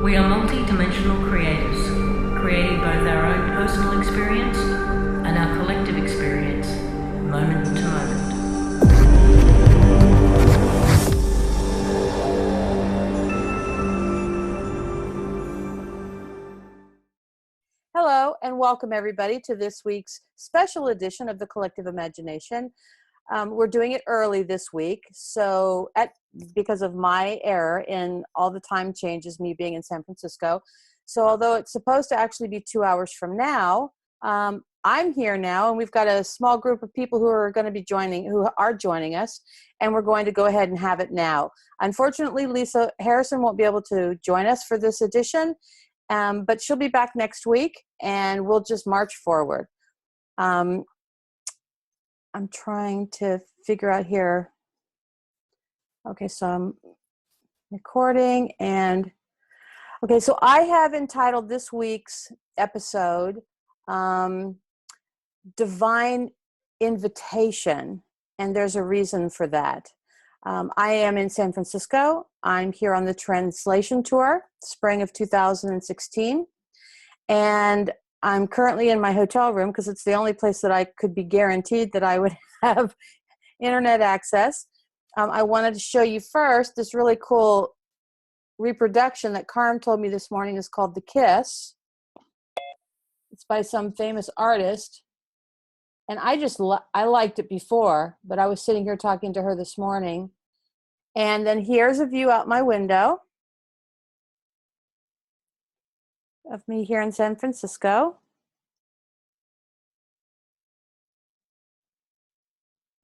We are multi-dimensional creators, creating both our own personal experience and our collective experience, moment to moment. Hello, and welcome everybody to this week's special edition of the Collective Imagination. We're doing it early this week, because of my error in all the time changes, me being in San Francisco. So although it's supposed to actually be 2 hours from now, I'm here now, and we've got a small group of people who are joining us, and we're going to go ahead and have it now. Unfortunately, Lisa Harrison won't be able to join us for this edition, but she'll be back next week, and we'll just march forward. I'm trying to figure out here. Okay, so I'm recording, and okay, so I have entitled this week's episode Divine Invitation, and there's a reason for that. I am in San Francisco. I'm here on the translation tour, spring of 2016, and I'm currently in my hotel room because it's the only place that I could be guaranteed that I would have internet access. I wanted to show you first this really cool reproduction that Carm told me this morning is called The Kiss. It's by some famous artist. And I liked it before, but I was sitting here talking to her this morning. And then here's a view out my window of me here in San Francisco.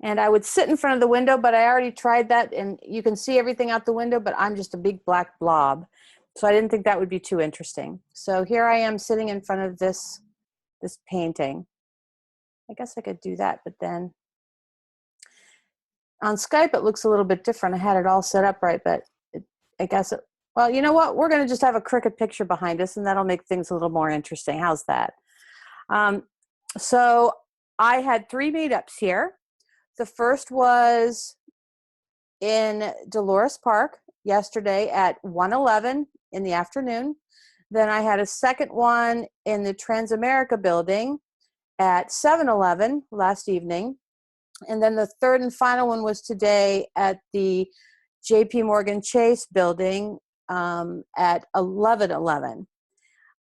And I would sit in front of the window, but I already tried that, and you can see everything out the window, but I'm just a big black blob. So I didn't think that would be too interesting. So here I am sitting in front of this painting. I guess I could do that, but then on Skype it looks a little bit different. I had it all set up right, but well, you know what? We're going to just have a crooked picture behind us, and that'll make things a little more interesting. How's that? So I had 3 meetups here. The first was in Dolores Park yesterday at 1:11 in the afternoon. Then I had a second one in the Transamerica building at 7:11 last evening. And then the third and final one was today at the JP Morgan Chase building at 11:11.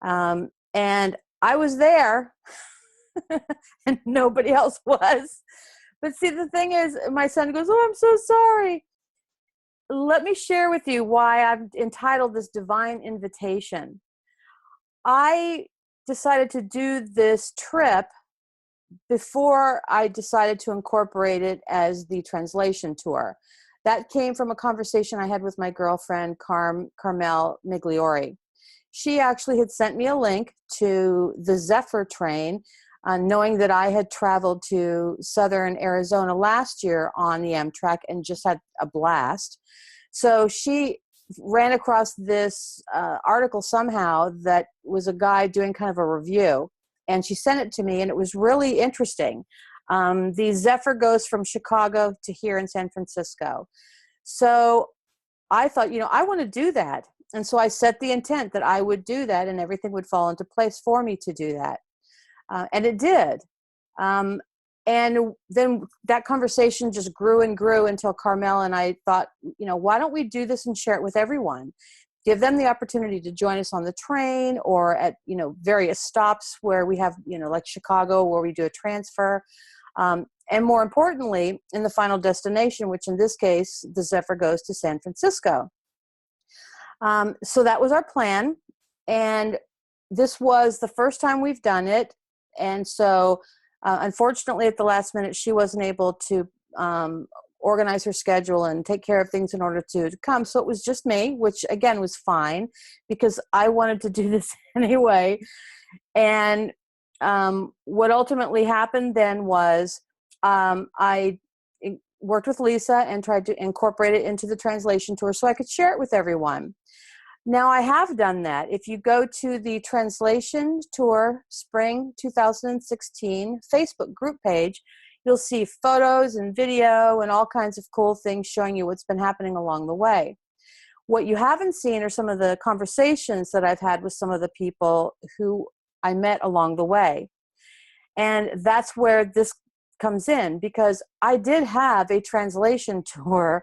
And I was there and nobody else was. But see, the thing is, my son goes, "Oh, I'm so sorry." Let me share with you why I've entitled this Divine Invitation. I decided to do this trip before I decided to incorporate it as the translation tour. That came from a conversation I had with my girlfriend, Carmel Migliori. She actually had sent me a link to the Zephyr train, knowing that I had traveled to southern Arizona last year on the Amtrak and just had a blast. So she ran across this article somehow that was a guy doing kind of a review, and she sent it to me, and it was really interesting. The Zephyr goes from Chicago to here in San Francisco. So I thought, I want to do that. And so I set the intent that I would do that, and everything would fall into place for me to do that. And it did. And then that conversation just grew and grew until Carmel and I thought, why don't we do this and share it with everyone? Give them the opportunity to join us on the train or at, various stops where we have, like Chicago, where we do a transfer. And more importantly, in the final destination, which in this case, the Zephyr goes to San Francisco. So that was our plan. And this was the first time we've done it. And so, unfortunately, at the last minute, she wasn't able to organize her schedule and take care of things in order to come. So it was just me, which, again, was fine because I wanted to do this anyway. And what ultimately happened then was I worked with Lisa and tried to incorporate it into the translation tour so I could share it with everyone. Now, I have done that. If you go to the Translation Tour Spring 2016 Facebook group page, you'll see photos and video and all kinds of cool things showing you what's been happening along the way. What you haven't seen are some of the conversations that I've had with some of the people who I met along the way. And that's where this comes in, because I did have a translation tour.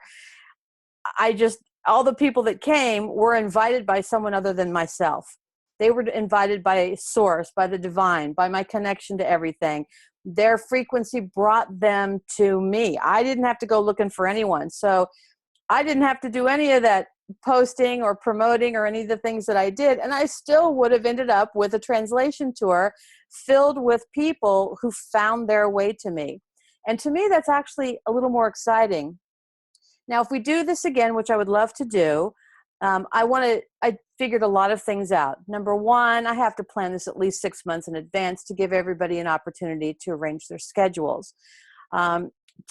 All the people that came were invited by someone other than myself. They were invited by source, by the divine, by my connection to everything. Their frequency brought them to me. I didn't have to go looking for anyone. So I didn't have to do any of that posting or promoting or any of the things that I did. And I still would have ended up with a translation tour filled with people who found their way to me. And to me, that's actually a little more exciting. Now, if we do this again, which I would love to do, I figured a lot of things out. Number one, I have to plan this at least 6 months in advance to give everybody an opportunity to arrange their schedules.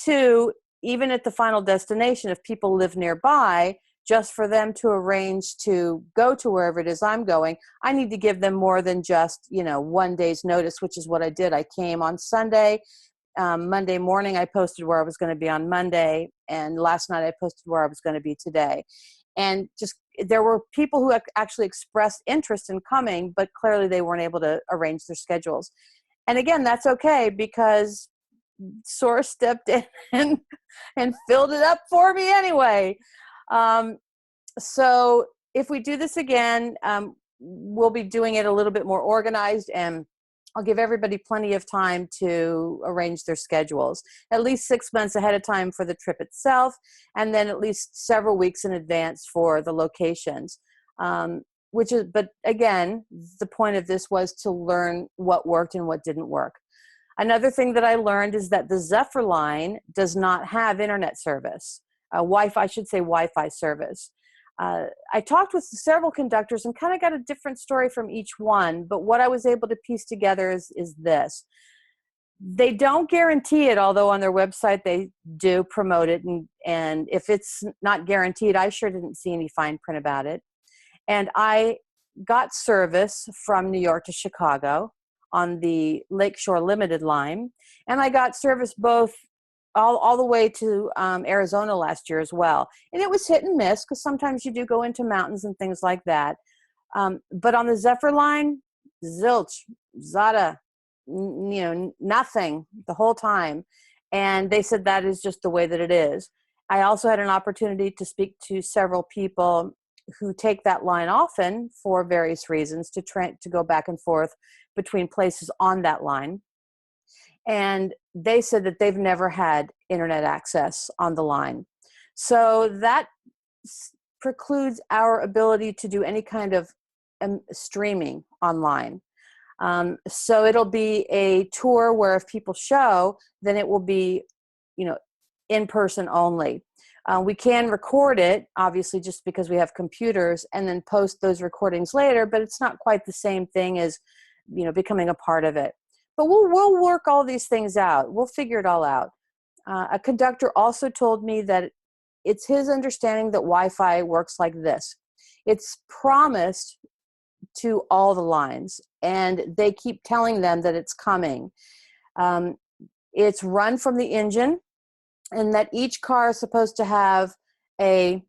Two, even at the final destination, if people live nearby, just for them to arrange to go to wherever it is I'm going, I need to give them more than just, 1 day's notice, which is what I did. I came on Sunday. Monday morning, I posted where I was going to be on Monday. And last night, I posted where I was going to be today. And just there were people who actually expressed interest in coming, but clearly they weren't able to arrange their schedules. And again, that's okay, because Source stepped in and filled it up for me anyway. So if we do this again, we'll be doing it a little bit more organized, and I'll give everybody plenty of time to arrange their schedules, at least 6 months ahead of time for the trip itself, and then at least several weeks in advance for the locations. But again, the point of this was to learn what worked and what didn't work. Another thing that I learned is that the Zephyr line does not have internet service, Wi-Fi service. I talked with several conductors and kind of got a different story from each one, but what I was able to piece together is this. They don't guarantee it, although on their website they do promote it, and if it's not guaranteed, I sure didn't see any fine print about it. And I got service from New York to Chicago on the Lakeshore Limited line, and I got service both all the way to Arizona last year as well. And it was hit and miss, because sometimes you do go into mountains and things like that. But on the Zephyr line, zilch, zada, nothing the whole time. And they said that is just the way that it is. I also had an opportunity to speak to several people who take that line often for various reasons, to go back and forth between places on that line. And they said that they've never had internet access on the line. So that precludes our ability to do any kind of streaming online. So it'll be a tour where if people show, then it will be, in person only. We can record it, obviously, just because we have computers, and then post those recordings later, but it's not quite the same thing as, becoming a part of it. But we'll work all these things out. We'll figure it all out. A conductor also told me that it's his understanding that Wi-Fi works like this. It's promised to all the lines, and they keep telling them that it's coming. It's run from the engine, and that each car is supposed to have I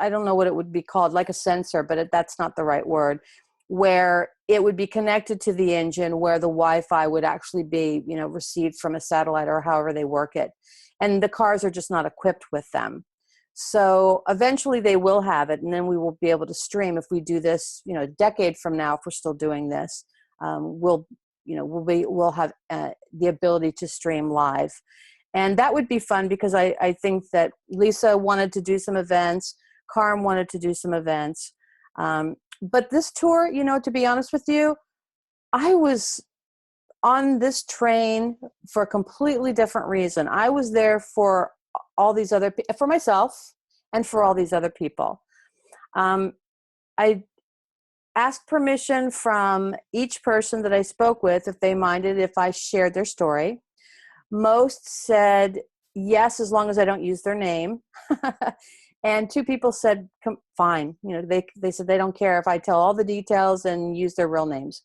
don't know what it would be called, like a sensor, but that's not the right word, where it would be connected to the engine, where the Wi-Fi would actually be, received from a satellite or however they work it. And the cars are just not equipped with them. So eventually they will have it, and then we will be able to stream. If we do this, a decade from now, if we're still doing this, we'll have the ability to stream live. And that would be fun, because I think that Lisa wanted to do some events, Carm wanted to do some events. But this tour, to be honest with you, I was on this train for a completely different reason. I was there for all these for myself and for all these other people. I asked permission from each person that I spoke with if they minded if I shared their story. Most said yes, as long as I don't use their name. And 2 people said, fine. They said they don't care if I tell all the details and use their real names.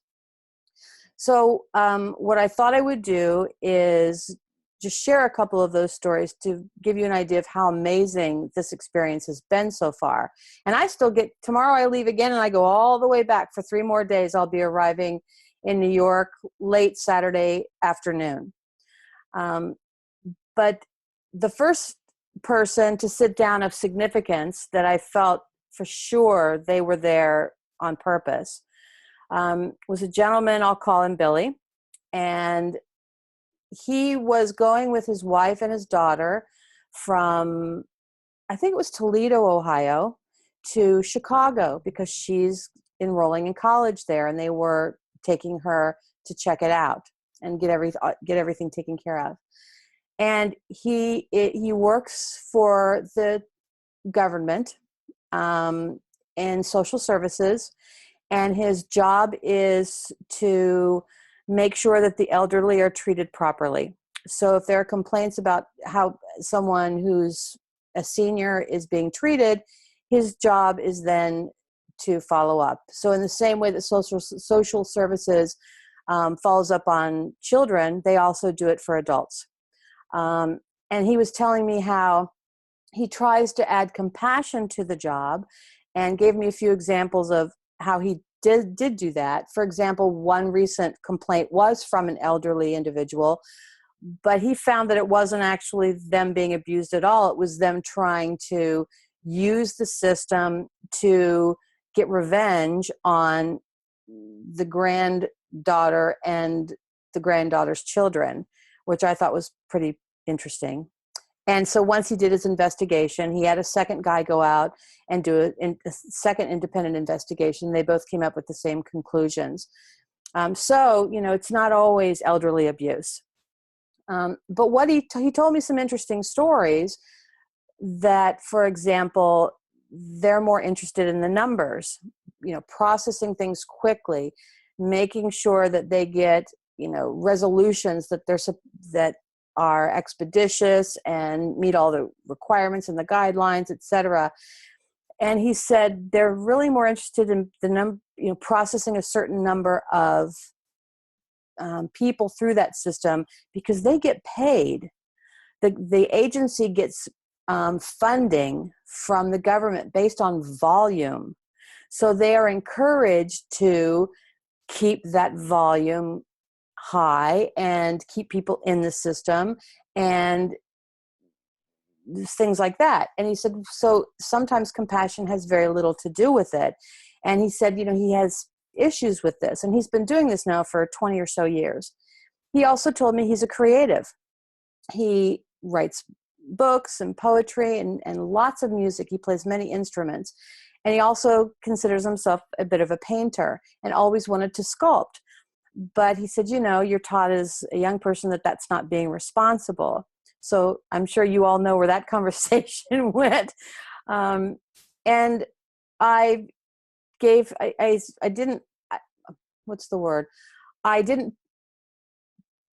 So what I thought I would do is just share a couple of those stories to give you an idea of how amazing this experience has been so far. And I still get, tomorrow I leave again and I go all the way back for 3 more days. I'll be arriving in New York late Saturday afternoon. But the first person to sit down of significance that I felt for sure they were there on purpose was a gentleman, I'll call him Billy. And he was going with his wife and his daughter from, I think it was Toledo, Ohio, to Chicago because she's enrolling in college there, and they were taking her to check it out and get everything taken care of. And he works for the government in social services, and his job is to make sure that the elderly are treated properly. So if there are complaints about how someone who's a senior is being treated, his job is then to follow up. So in the same way that social services follows up on children, they also do it for adults. And he was telling me how he tries to add compassion to the job and gave me a few examples of how he did do that. For example, one recent complaint was from an elderly individual, but he found that it wasn't actually them being abused at all. It was them trying to use the system to get revenge on the granddaughter and the granddaughter's children, which I thought was pretty interesting. And so once he did his investigation, he had a second guy go out and do a second independent investigation. They both came up with the same conclusions. So, it's not always elderly abuse. But what he told me some interesting stories that, for example, they're more interested in the numbers, processing things quickly, making sure that they get, resolutions that are expeditious and meet all the requirements and the guidelines, et cetera. And he said they're really more interested in the processing a certain number of people through that system because they get paid. The agency gets funding from the government based on volume. So they are encouraged to keep that volume high and keep people in the system and things like that. And he said, so sometimes compassion has very little to do with it. And he said, he has issues with this, and he's been doing this now for 20 or so years. He also told me he's a creative. He writes books and poetry and lots of music. He plays many instruments. And he also considers himself a bit of a painter and always wanted to sculpt. But he said, you're taught as a young person that that's not being responsible. So I'm sure you all know where that conversation went. And I didn't, what's the word? I didn't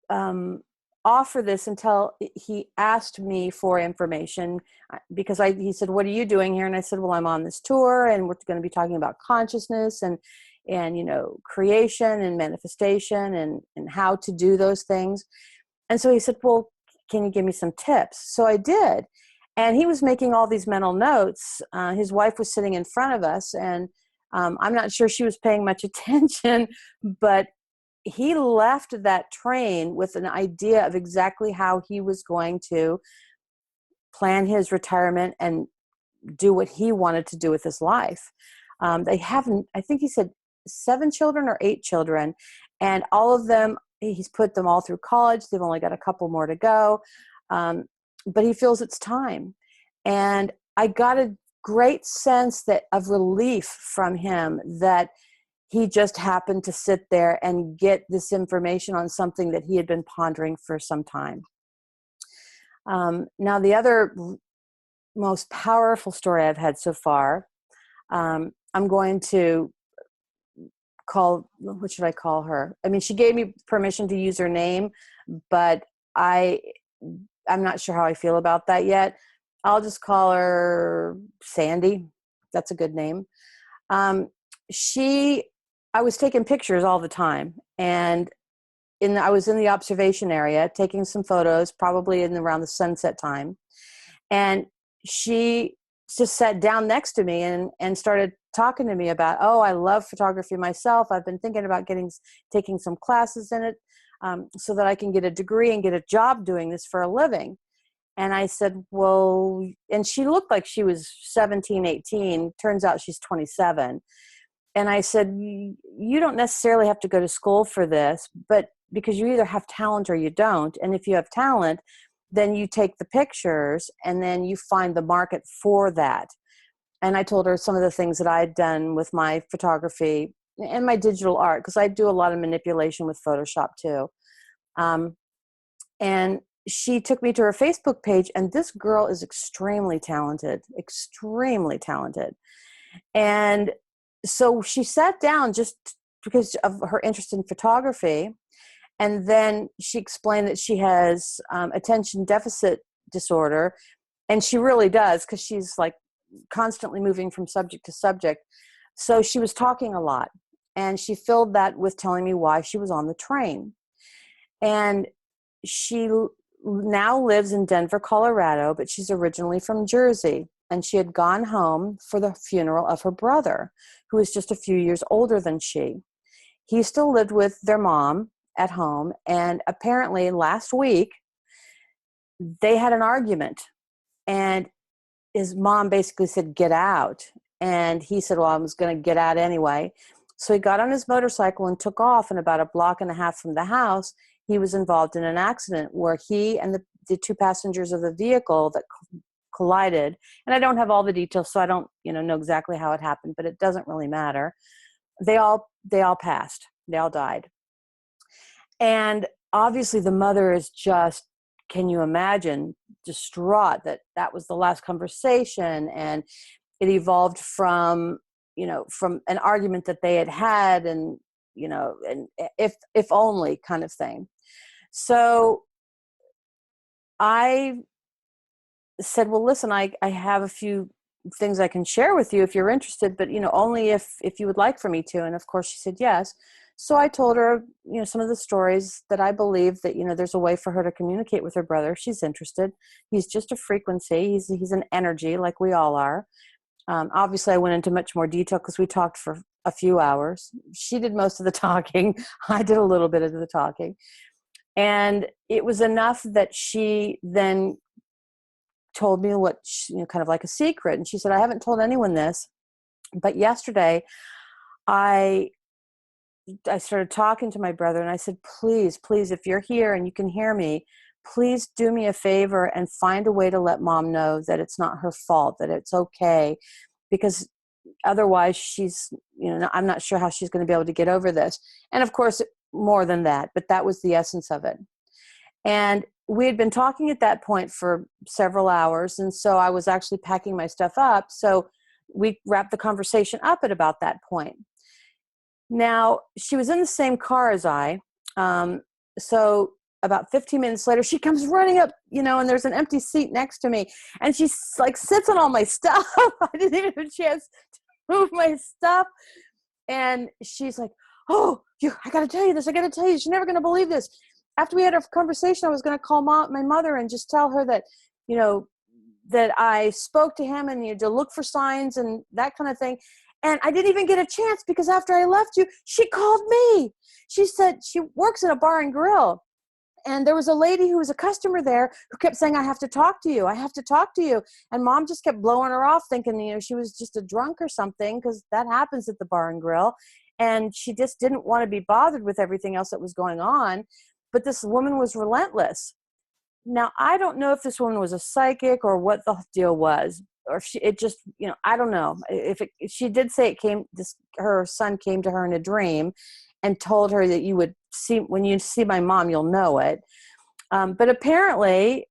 offer this until he asked me for information because he said, what are you doing here? And I said, well, I'm on this tour and we're going to be talking about consciousness and creation and manifestation and how to do those things. And so he said, well, can you give me some tips? So I did. And he was making all these mental notes. His wife was sitting in front of us, and I'm not sure she was paying much attention, but he left that train with an idea of exactly how he was going to plan his retirement and do what he wanted to do with his life. They haven't, I think he said 7 children or 8 children, and all of them, he's put them all through college. They've only got a couple more to go. But he feels it's time. And I got a great sense of relief from him that he just happened to sit there and get this information on something that he had been pondering for some time. Now, the other most powerful story I've had so far, I'm going to what should I call her? I mean, she gave me permission to use her name, but I'm not sure how I feel about that yet. I'll just call her Sandy. That's a good name. I was taking pictures all the time, and I was in the observation area taking some photos, probably in around the sunset time. And she just sat down next to me and started talking to me about, oh, I love photography myself. I've been thinking about taking some classes in it so that I can get a degree and get a job doing this for a living. And I said, well, and she looked like she was 17, 18. Turns out she's 27. And I said, you don't necessarily have to go to school for this, but because you either have talent or you don't. And if you have talent, then you take the pictures and then you find the market for that. And I told her some of the things that I had done with my photography and my digital art, because I do a lot of manipulation with Photoshop too. And she took me to her Facebook page, and this girl is extremely talented. And so she sat down just because of her interest in photography. And then she explained that she has attention deficit disorder. And she really does, because she's like constantly moving from subject to subject. So she was talking a lot. And she filled that with telling me why she was on the train. And she now lives in Denver, Colorado, but she's originally from Jersey. And she had gone home for the funeral of her brother, who was just a few years older than she. He still lived with their mom at home. And apparently last week, they had an argument. And his mom basically said, get out. And he said, well, I was going to get out anyway. So he got on his motorcycle and took off. And about a block and a half from the house, he was involved in an accident where he and the two passengers of the vehicle that collided. And I don't have all the details, so I don't know exactly how it happened, but it doesn't really matter. They all passed. They all died. And obviously the mother is just, can you imagine, distraught that was the last conversation. And it evolved from an argument that they had and if only kind of thing. So I said, well, listen, I have a few things I can share with you if you're interested, but only if you would like for me to. And of course she said yes. So I told her, some of the stories that I believe that, there's a way for her to communicate with her brother. She's interested. He's just a frequency. He's an energy like we all are. Obviously I went into much more detail because we talked for a few hours. She did most of the talking. I did a little bit of the talking. And it was enough that she then told me what, kind of like a secret. And she said, I haven't told anyone this, but yesterday I started talking to my brother and I said, please, if you're here and you can hear me, please do me a favor and find a way to let mom know that it's not her fault, that it's okay, because otherwise she's, I'm not sure how she's going to be able to get over this. And of course, more than that, but that was the essence of it. And we had been talking at that point for several hours. And so I was actually packing my stuff up. So we wrapped the conversation up at about that point. Now, she was in the same car as I. So about 15 minutes later, she comes running up, and there's an empty seat next to me. And she sits on all my stuff. I didn't even have a chance to move my stuff. And she's like, oh, I got to tell you this. I got to tell you, she's never going to believe this. After we had a conversation, I was going to call my mother and just tell her that, that I spoke to him and to look for signs and that kind of thing. And I didn't even get a chance because after I left you, she called me. She said she works in a bar and grill. And there was a lady who was a customer there who kept saying, I have to talk to you. I have to talk to you. And mom just kept blowing her off thinking, she was just a drunk or something, because that happens at the bar and grill. And she just didn't want to be bothered with everything else that was going on. But this woman was relentless. Now, I don't know if this woman was a psychic or what the deal was, or it just, I don't know. She did say her son came to her in a dream and told her that you would see, when you see my mom, you'll know it. But apparently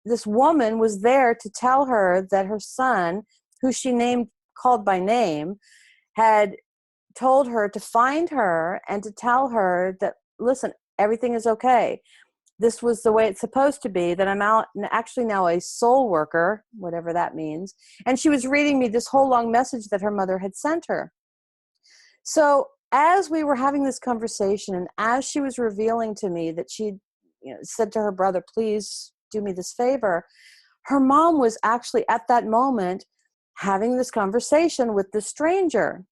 this woman was there to tell her that her son, who she called by name, had told her to find her and to tell her that, listen, everything is okay. This was the way it's supposed to be, that I'm actually now a soul worker, whatever that means. And she was reading me this whole long message that her mother had sent her. So as we were having this conversation, and as she was revealing to me that she, said to her brother, please do me this favor, her mom was actually at that moment having this conversation with the stranger.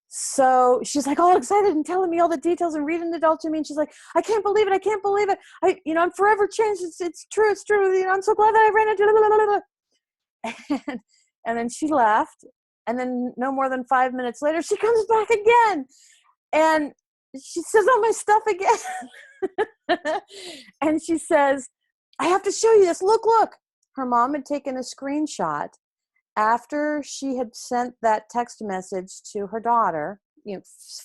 So she's like all excited and telling me all the details and reading it all to me. And she's like, I can't believe it. I can't believe it. I'm forever changed. It's true. It's true. I'm so glad that I ran into it. And then she left. And then no more than 5 minutes later, she comes back again. And she says, oh, my stuff again. And she says, I have to show you this. Look. Her mom had taken a screenshot after she had sent that text message to her daughter,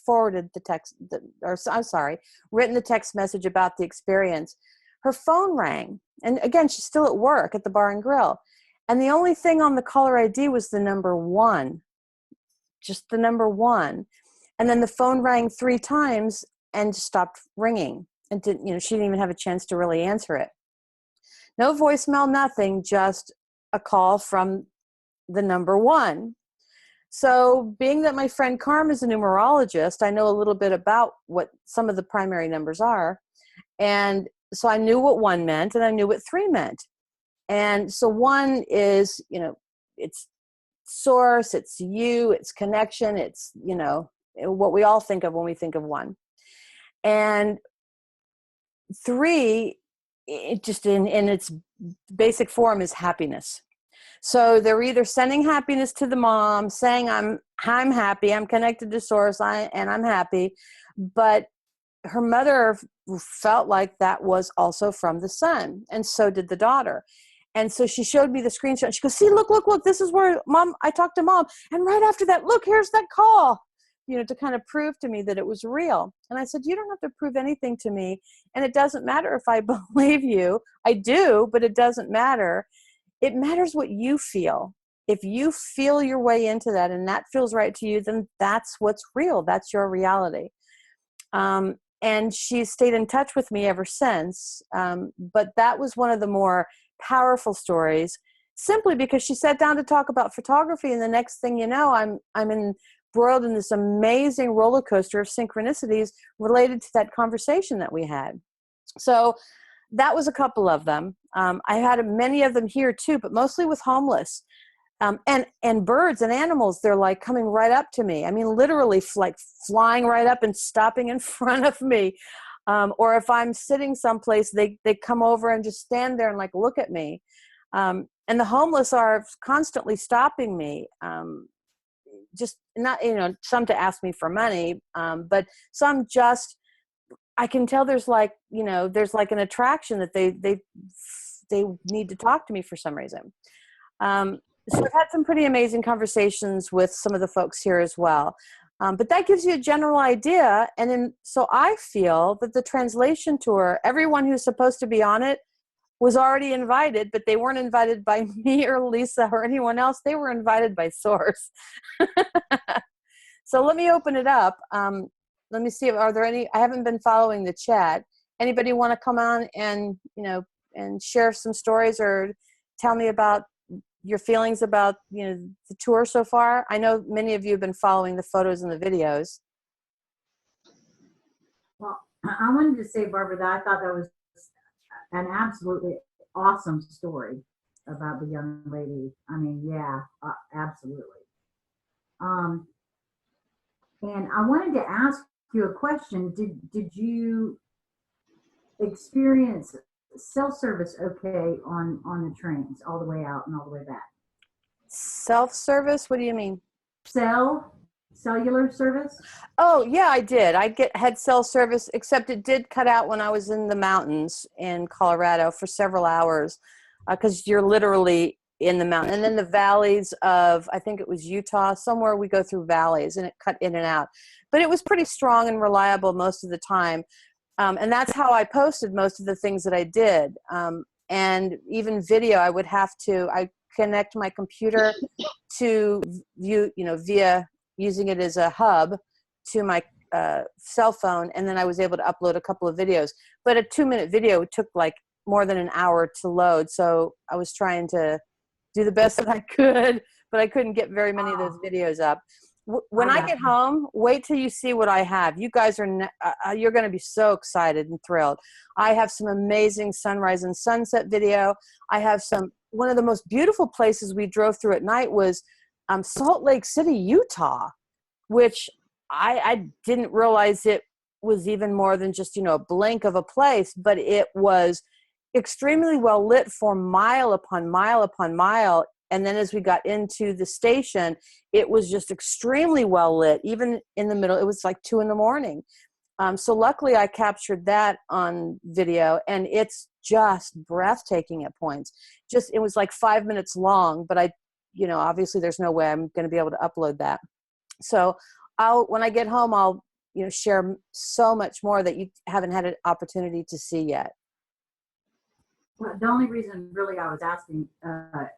forwarded the text, written the text message about the experience. Her phone rang. And again, she's still at work at the Bar and Grill. And the only thing on the caller ID was the number 1, just the number 1. And then the phone rang 3 times and stopped ringing. And didn't, she didn't even have a chance to really answer it. No voicemail, nothing, just a call from the number 1. So being that my friend Carm is a numerologist, I know a little bit about what some of the primary numbers are. And so I knew what 1 meant and I knew what 3 meant. And so 1 is, it's source, it's you, it's connection, it's, what we all think of when we think of 1. And 3, it just in its basic form is happiness. So they're either sending happiness to the mom, saying I'm happy, I'm connected to source, and I'm happy, but her mother felt like that was also from the son, and so did the daughter. And so she showed me the screenshot. She goes, see, look, this is where I talked to mom. And right after that, look, here's that call, to kind of prove to me that it was real. And I said, you don't have to prove anything to me. And it doesn't matter if I believe you. I do, but it doesn't matter. It matters what you feel. If you feel your way into that and that feels right to you, then that's what's real. That's your reality. And she's stayed in touch with me ever since. But that was one of the more powerful stories, simply because she sat down to talk about photography. And the next thing you know, I'm embroiled in this amazing roller coaster of synchronicities related to that conversation that we had. So that was a couple of them. I had many of them here too, but mostly with homeless. And birds and animals, they're like coming right up to me. I mean, literally like flying right up and stopping in front of me. Or if I'm sitting someplace, they come over and just stand there and like look at me. And the homeless are constantly stopping me. Just not, some to ask me for money, but some just, I can tell there's like, there's like an attraction that they need to talk to me for some reason. So I've had some pretty amazing conversations with some of the folks here as well. But that gives you a general idea. And then, so I feel that the translation tour, everyone who's supposed to be on it was already invited, but they weren't invited by me or Lisa or anyone else. They were invited by Source. So let me open it up. Let me see, are there any, I haven't been following the chat. Anybody want to come on and, and share some stories or tell me about your feelings about, the tour so far? I know many of you have been following the photos and the videos. Well, I wanted to say, Barbara, that I thought that was an absolutely awesome story about the young lady. I mean, yeah, absolutely. And I wanted to ask you a question. Did you experience self-service okay on the trains all the way out and all the way back? Self-service? What do you mean? Cellular service? Oh, yeah, I did. Had cell service, except it did cut out when I was in the mountains in Colorado for several hours, because you're literally in the mountain. And then the valleys of, I think it was Utah, somewhere we go through valleys, and it cut in and out. But it was pretty strong and reliable most of the time. And that's how I posted most of the things that I did. And even video, I connect my computer to view, via using it as a hub to my cell phone. And then I was able to upload a couple of videos. But a 2-minute video took like more than an hour to load. So I was trying to do the best that I could, but I couldn't get very many of those videos up. When I got get you. home, wait till you see what I have. You guys are, you're going to be so excited and thrilled. I have some amazing sunrise and sunset video. I have one of the most beautiful places we drove through at night was Salt Lake City, Utah, which I didn't realize it was even more than just, a blink of a place, but it was extremely well lit for mile upon mile upon mile. And then as we got into the station, it was just extremely well lit, even in the middle. It was like 2 a.m. So luckily I captured that on video, and it's just breathtaking at points. It was like 5 minutes long, but obviously there's no way I'm going to be able to upload that. So when I get home, I'll, share so much more that you haven't had an opportunity to see yet. Well, the only reason really I was asking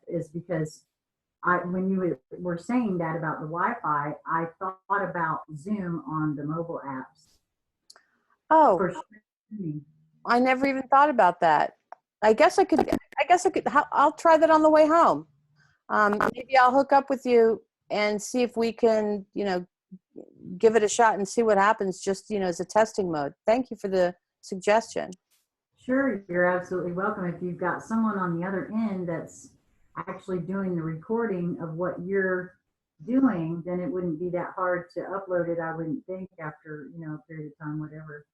is because when you were saying that about the Wi-Fi, I thought about Zoom on the mobile apps. Oh, For streaming. I never even thought about that. I guess I could. I'll try that on the way home. Maybe I'll hook up with you and see if we can, give it a shot and see what happens. Just as a testing mode. Thank you for the suggestion. Sure, you're absolutely welcome. If you've got someone on the other end that's actually doing the recording of what you're doing, then it wouldn't be that hard to upload it, I wouldn't think, after, a period of time, whatever.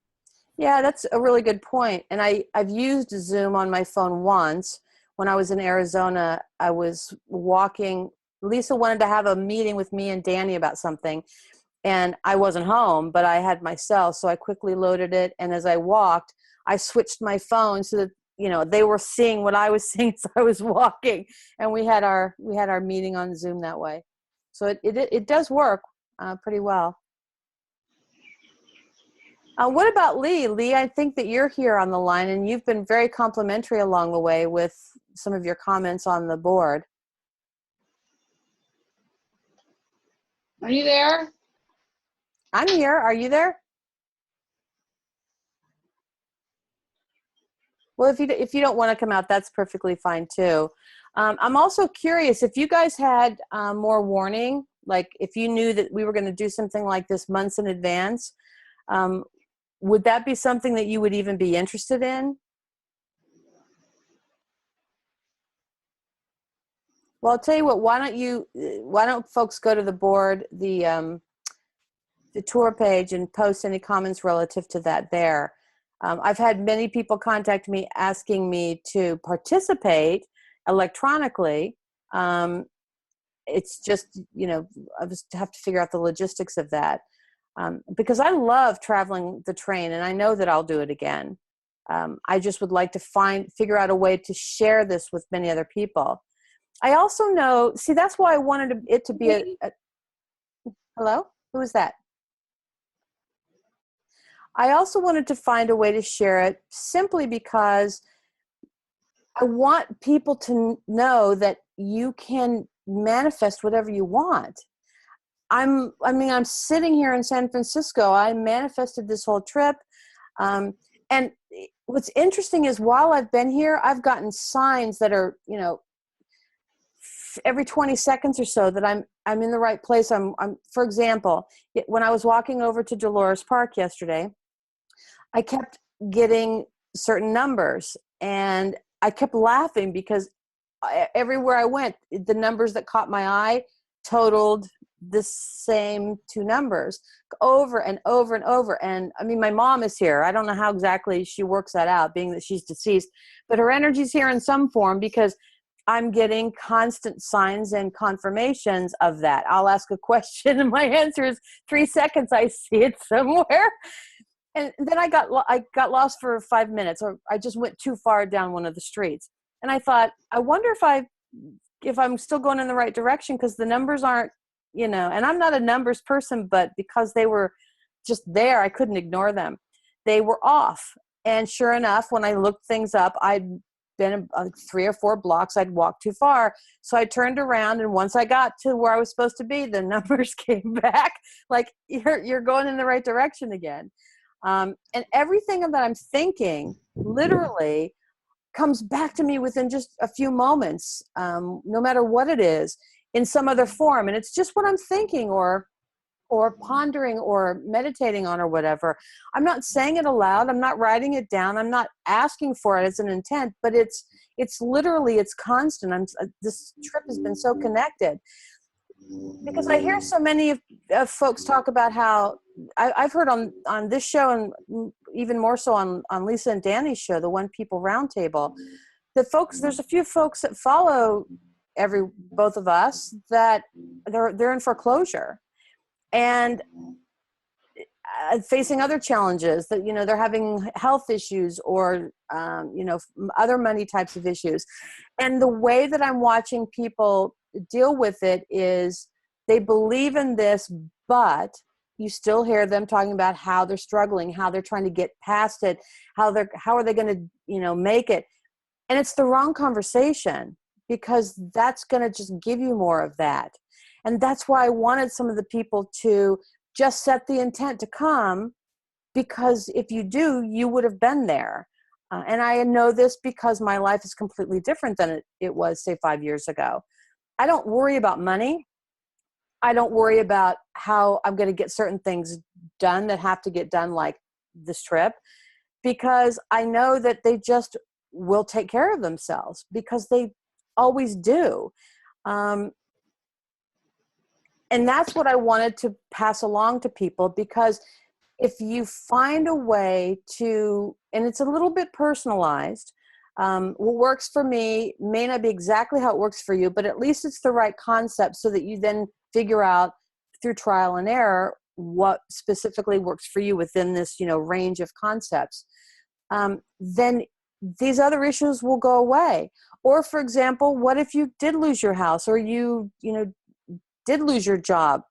Yeah, that's a really good point. And I've used Zoom on my phone once. When I was in Arizona, I was walking. Lisa wanted to have a meeting with me and Danny about something. And I wasn't home, but I had my cell. So I quickly loaded it. And as I walked, I switched my phone so that, they were seeing what I was seeing as I was walking. And we had our meeting on Zoom that way. So it does work pretty well. What about Lee? Lee, I think that you're here on the line, and you've been very complimentary along the way with some of your comments on the board. Are you there? I'm here. Are you there? Well, if you don't want to come out, that's perfectly fine too. I'm also curious if you guys had more warning, like if you knew that we were going to do something like this months in advance. Would that be something that you would even be interested in? Well, I'll tell you what, why don't folks go to the board, the tour page, and post any comments relative to that there. I've had many people contact me asking me to participate electronically. It's just, I just have to figure out the logistics of that. Because I love traveling the train, and I know that I'll do it again. I just would like to figure out a way to share this with many other people. I also know, that's why I wanted it to be hello? Who is that? I also wanted to find a way to share it simply because I want people to know that you can manifest whatever you want. I'm sitting here in San Francisco. I manifested this whole trip. And what's interesting is while I've been here, I've gotten signs that are, every 20 seconds or so that I'm in the right place. For example, when I was walking over to Dolores Park yesterday, I kept getting certain numbers, and I kept laughing because everywhere I went, the numbers that caught my eye totaled the same 2 numbers over and over and over. And my mom is here. I don't know how exactly she works that out, being that she's deceased, but her energy's here in some form because I'm getting constant signs and confirmations of that. I'll ask a question and my answer is 3 seconds. I see it somewhere. And then I got lost for 5 minutes, or I just went too far down one of the streets. And I thought, I wonder if I'm still going in the right direction, because the numbers aren't, and I'm not a numbers person, but because they were just there, I couldn't ignore them. They were off. And sure enough, when I looked things up, I'd been 3 or 4 blocks, I'd walked too far. So I turned around, and once I got to where I was supposed to be, the numbers came back like, you're going in the right direction again. And everything that I'm thinking literally comes back to me within just a few moments, no matter what it is, in some other form. And it's just what I'm thinking, or or pondering or meditating on or whatever. I'm not saying it aloud. I'm not writing it down. I'm not asking for it as an intent, but it's literally, it's constant. This trip has been so connected because I hear so many of folks talk about how I've heard on this show, and even more so on Lisa and Danny's show, the One People Roundtable, that there's a few folks that follow both of us that they're in foreclosure and facing other challenges, that they're having health issues or other money types of issues. And the way that I'm watching people deal with it is they believe in this, but you still hear them talking about how they're struggling, how they're trying to get past it, how are they going to make it. And it's the wrong conversation, because that's going to just give you more of that. And that's why I wanted some of the people to just set the intent to come, because if you do, you would have been there. And I know this because my life is completely different than it was, say, 5 years ago. I don't worry about money. I don't worry about how I'm going to get certain things done that have to get done, like this trip, because I know that they just will take care of themselves, because they always do. And that's what I wanted to pass along to people, because if you find a way to, and it's a little bit personalized, what works for me may not be exactly how it works for you, but at least it's the right concept, so that you then figure out through trial and error what specifically works for you within this, range of concepts. Then these other issues will go away. Or, for example, what if you did lose your house, or you did lose your job?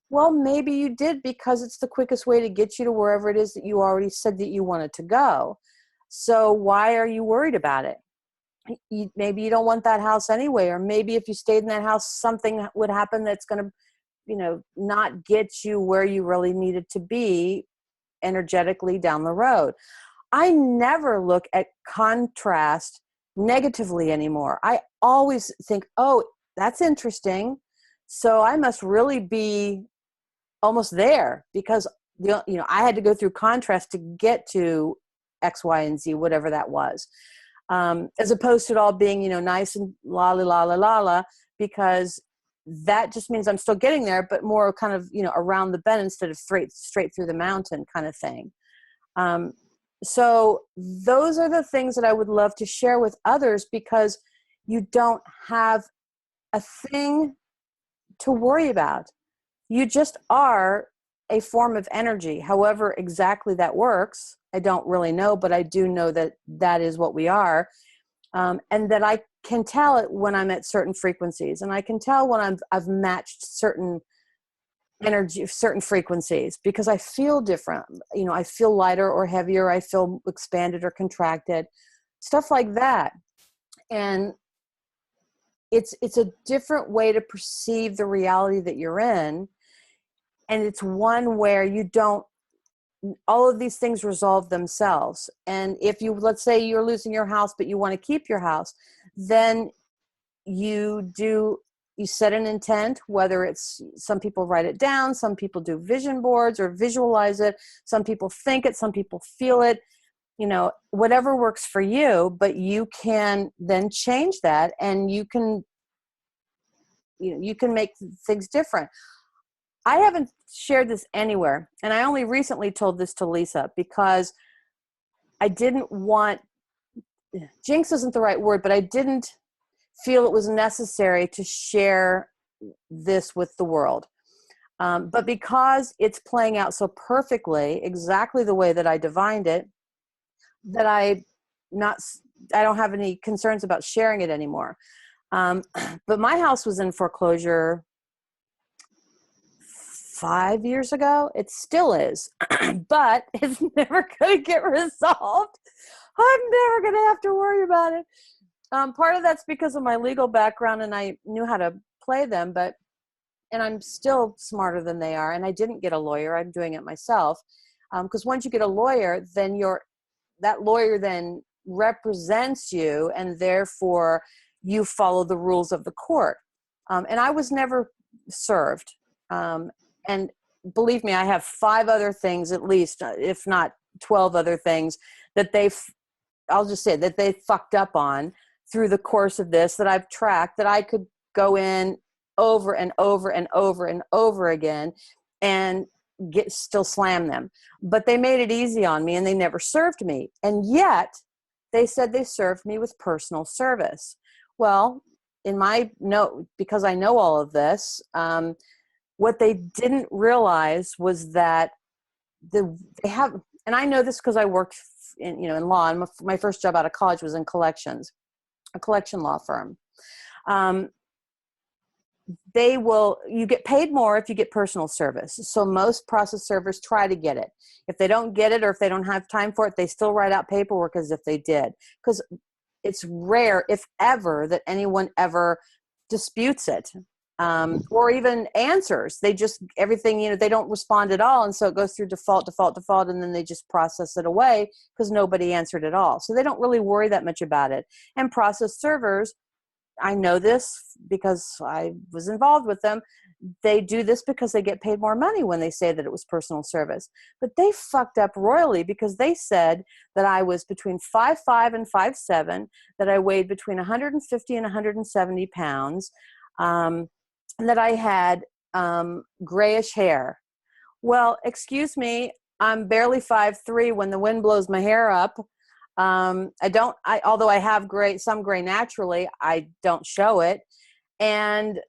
Well, maybe you did because it's the quickest way to get you to wherever it is that you already said that you wanted to go. So why are you worried about it? Maybe you don't want that house anyway, or maybe if you stayed in that house, something would happen that's going to, not get you where you really needed to be energetically down the road. I never look at contrast negatively anymore. I always think, oh, that's interesting. So I must really be almost there, because I had to go through contrast to get to X, Y, and Z, whatever that was. As opposed to it all being, nice and la la la la la la, because that just means I'm still getting there, but more kind of, around the bend instead of straight through the mountain kind of thing. So those are the things that I would love to share with others, because you don't have a thing to worry about. You just are a form of energy. However exactly that works, I don't really know, but I do know that that is what we are. And that I can tell it when I'm at certain frequencies, and I can tell when I've matched certain energy, certain frequencies, because I feel different. I feel lighter or heavier. I feel expanded or contracted, stuff like that. And it's a different way to perceive the reality that you're in. And it's one where all of these things resolve themselves. And if let's say you're losing your house, but you want to keep your house, then you set an intent, whether it's, some people write it down, some people do vision boards or visualize it, some people think it, some people feel it, whatever works for you, but you can then change that, and you can make things different. I haven't shared this anywhere, and I only recently told this to Lisa, because I didn't want, jinx isn't the right word, but I didn't feel it was necessary to share this with the world. But because it's playing out so perfectly, exactly the way that I divined it, that I don't have any concerns about sharing it anymore. But my house was in foreclosure 5 years ago. It still is, but it's never going to get resolved. I'm never going to have to worry about it. Part of that's because of my legal background, and I knew how to play them, and I'm still smarter than they are. And I didn't get a lawyer. I'm doing it myself. Because once you get a lawyer, then that lawyer then represents you, and therefore you follow the rules of the court. And I was never served. and believe me, I have 5 other things at least, if not 12 other things that I'll just say that they fucked up on through the course of this, that I've tracked, that I could go in over and over and over and over again and still slam them. But they made it easy on me and they never served me. And yet they said they served me with personal service. Well, because I know all of this, what they didn't realize was that they have, and I know this because I worked in law, and my first job out of college was in collections, a collection law firm. You get paid more if you get personal service. So most process servers try to get it. If they don't get it, or if they don't have time for it, they still write out paperwork as if they did. Because it's rare, if ever, that anyone ever disputes it. Or even answers. They just, everything, they don't respond at all. And so it goes through default, and then they just process it away because nobody answered at all. So they don't really worry that much about it. And process servers, I know this because I was involved with them. They do this because they get paid more money when they say that it was personal service. But they fucked up royally because they said that I was between 5'5" and 5'7", that I weighed between 150 and 170 pounds, and that I had grayish hair. Well, excuse me, I'm barely 5'3" when the wind blows my hair up. Although I have some gray naturally, I don't show it. And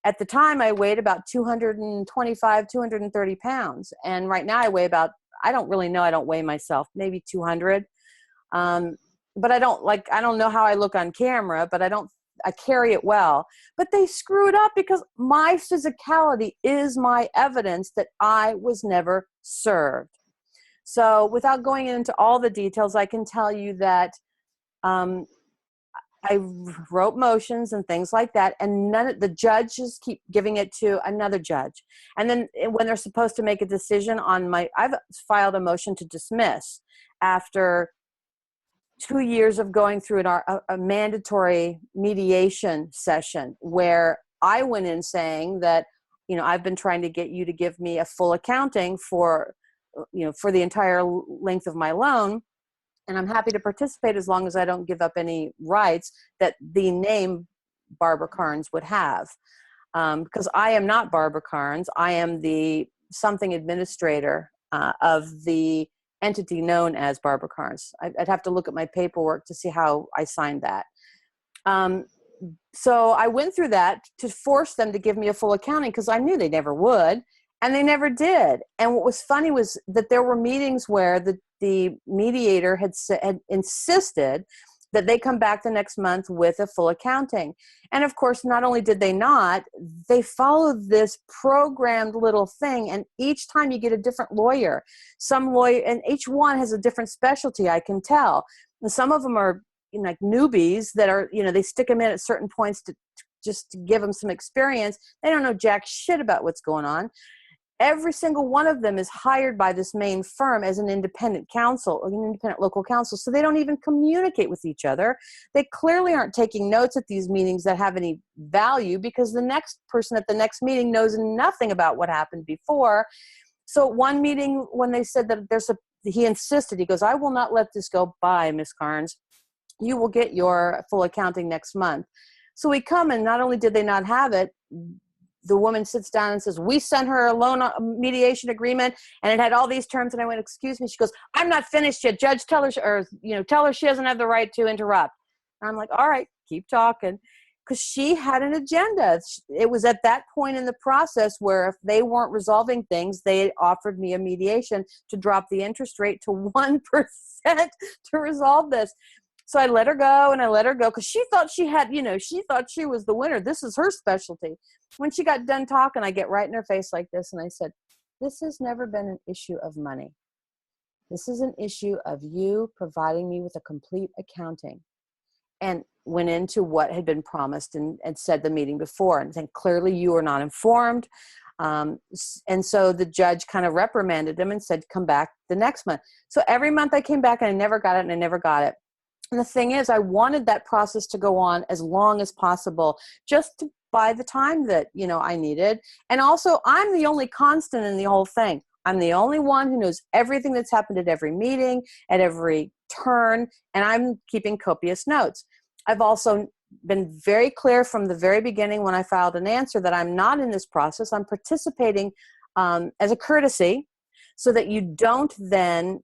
at the time I weighed about 225, 230 pounds. And right now I weigh I don't really know. I don't weigh myself, maybe 200. But I don't know how I look on camera, but I carry it well. But they screw it up because my physicality is my evidence that I was never served. So without going into all the details, I can tell you that I wrote motions and things like that, and the judges keep giving it to another judge. And then when they're supposed to make a decision I've filed a motion to dismiss after 2 years of going through a mandatory mediation session where I went in saying that, I've been trying to get you to give me a full accounting for the entire length of my loan. And I'm happy to participate as long as I don't give up any rights that the name Barbara Carnes would have. Because I am not Barbara Carnes. I am the something administrator of the entity known as Barbara Carnes. I'd have to look at my paperwork to see how I signed that. So I went through that to force them to give me a full accounting because I knew they never would. And they never did. And what was funny was that there were meetings where the mediator had insisted that they come back the next month with a full accounting. And of course, not only did they not, they followed this programmed little thing. And each time you get a different lawyer, and each one has a different specialty, I can tell. And some of them are like newbies that are, they stick them in at certain points just to give them some experience. They don't know jack shit about what's going on. Every single one of them is hired by this main firm as an independent counsel, an independent local counsel. So they don't even communicate with each other. They clearly aren't taking notes at these meetings that have any value because the next person at the next meeting knows nothing about what happened before. So one meeting when they said that he insisted, he goes, I will not let this go by, Ms. Carnes. You will get your full accounting next month. So we come, and not only did they not have it, the woman sits down and says, we sent her a loan mediation agreement and it had all these terms. And I went, excuse me. She goes, I'm not finished yet. Judge, tell her she doesn't have the right to interrupt. And I'm like, all right, keep talking. Because she had an agenda. It was at that point in the process where if they weren't resolving things, they offered me a mediation to drop the interest rate to 1% to resolve this. So I let her go because she thought she thought she was the winner. This is her specialty. When she got done talking, I get right in her face like this. And I said, this has never been an issue of money. This is an issue of you providing me with a complete accounting. And went into what had been promised and said the meeting before. And then clearly you were not informed. And so the judge kind of reprimanded him and said, come back the next month. So every month I came back and I never got it. And the thing is, I wanted that process to go on as long as possible, just to by the time that, I needed. And also, I'm the only constant in the whole thing. I'm the only one who knows everything that's happened at every meeting, at every turn, and I'm keeping copious notes. I've also been very clear from the very beginning when I filed an answer that I'm not in this process. I'm participating as a courtesy so that you don't then,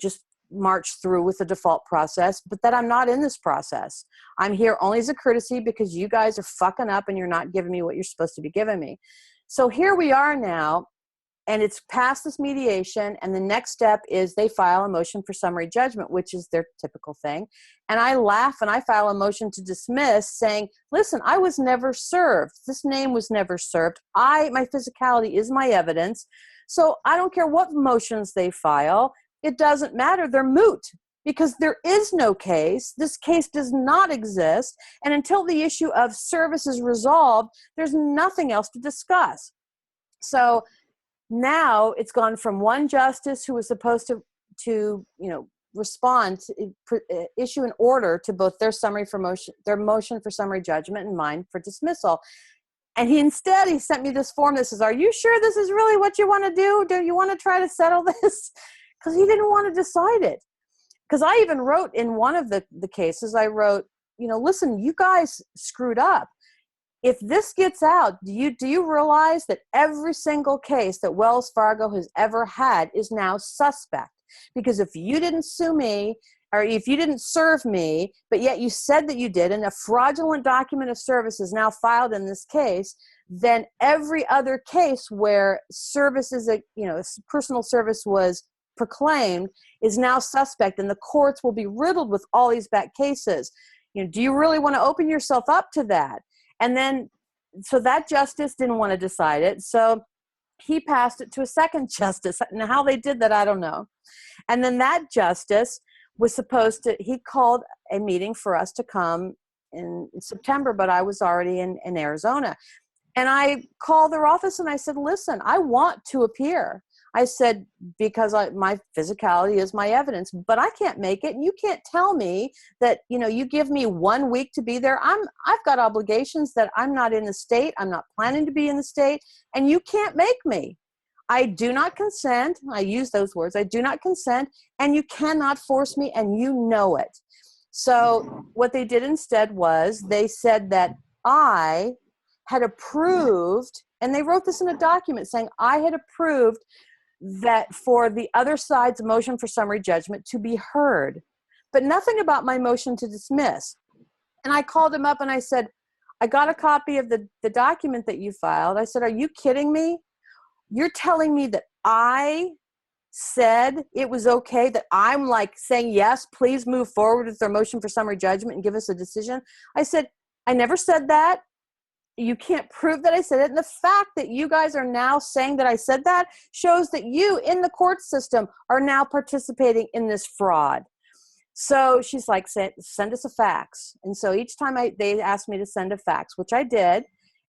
just march through with the default process, but that I'm not in this process. I'm here only as a courtesy because you guys are fucking up and you're not giving me what you're supposed to be giving me. So here we are now, and it's past this mediation, and the next step is they file a motion for summary judgment, which is their typical thing. And I laugh and I file a motion to dismiss saying, listen, I was never served. This name was never served. My physicality is my evidence. So I don't care what motions they file. It doesn't matter. They're moot because there is no case. This case does not exist. And until the issue of service is resolved, there's nothing else to discuss. So now it's gone from one justice who was supposed to respond, issue an order to both their motion for summary judgment and mine for dismissal. And he sent me this form that says, are you sure this is really what you want to do? Do you want to try to settle this? Because he didn't want to decide it. Because I even wrote in one of the cases, I wrote, listen, you guys screwed up. If this gets out, do you realize that every single case that Wells Fargo has ever had is now suspect? Because if you didn't sue me, or if you didn't serve me, but yet you said that you did, and a fraudulent document of service is now filed in this case, then every other case where services, personal service was proclaimed is now suspect, and the courts will be riddled with all these back cases. Do you really want to open yourself up to that? And then, so that justice didn't want to decide it. So he passed it to a second justice. Now, how they did that, I don't know. And then that justice was he called a meeting for us to come in September, but I was already in Arizona. And I called their office and I said, listen, I want to appear. I said, because my physicality is my evidence, but I can't make it. And you can't tell me that, you give me 1 week to be there. I've got obligations that I'm not in the state. I'm not planning to be in the state, and you can't make me. I do not consent. I use those words. I do not consent, and you cannot force me, and you know it. So what they did instead was they said that I had approved, and they wrote this in a document saying I had approved that for the other side's motion for summary judgment to be heard, but nothing about my motion to dismiss. And I called him up and I said, I got a copy of the document that you filed. I said, are you kidding me? You're telling me that I said it was okay, that I'm like saying, yes, please move forward with their motion for summary judgment and give us a decision. I said, I never said that. You can't prove that I said it. And the fact that you guys are now saying that I said that shows that you in the court system are now participating in this fraud. So she's like, send us a fax. And so each time they asked me to send a fax, which I did.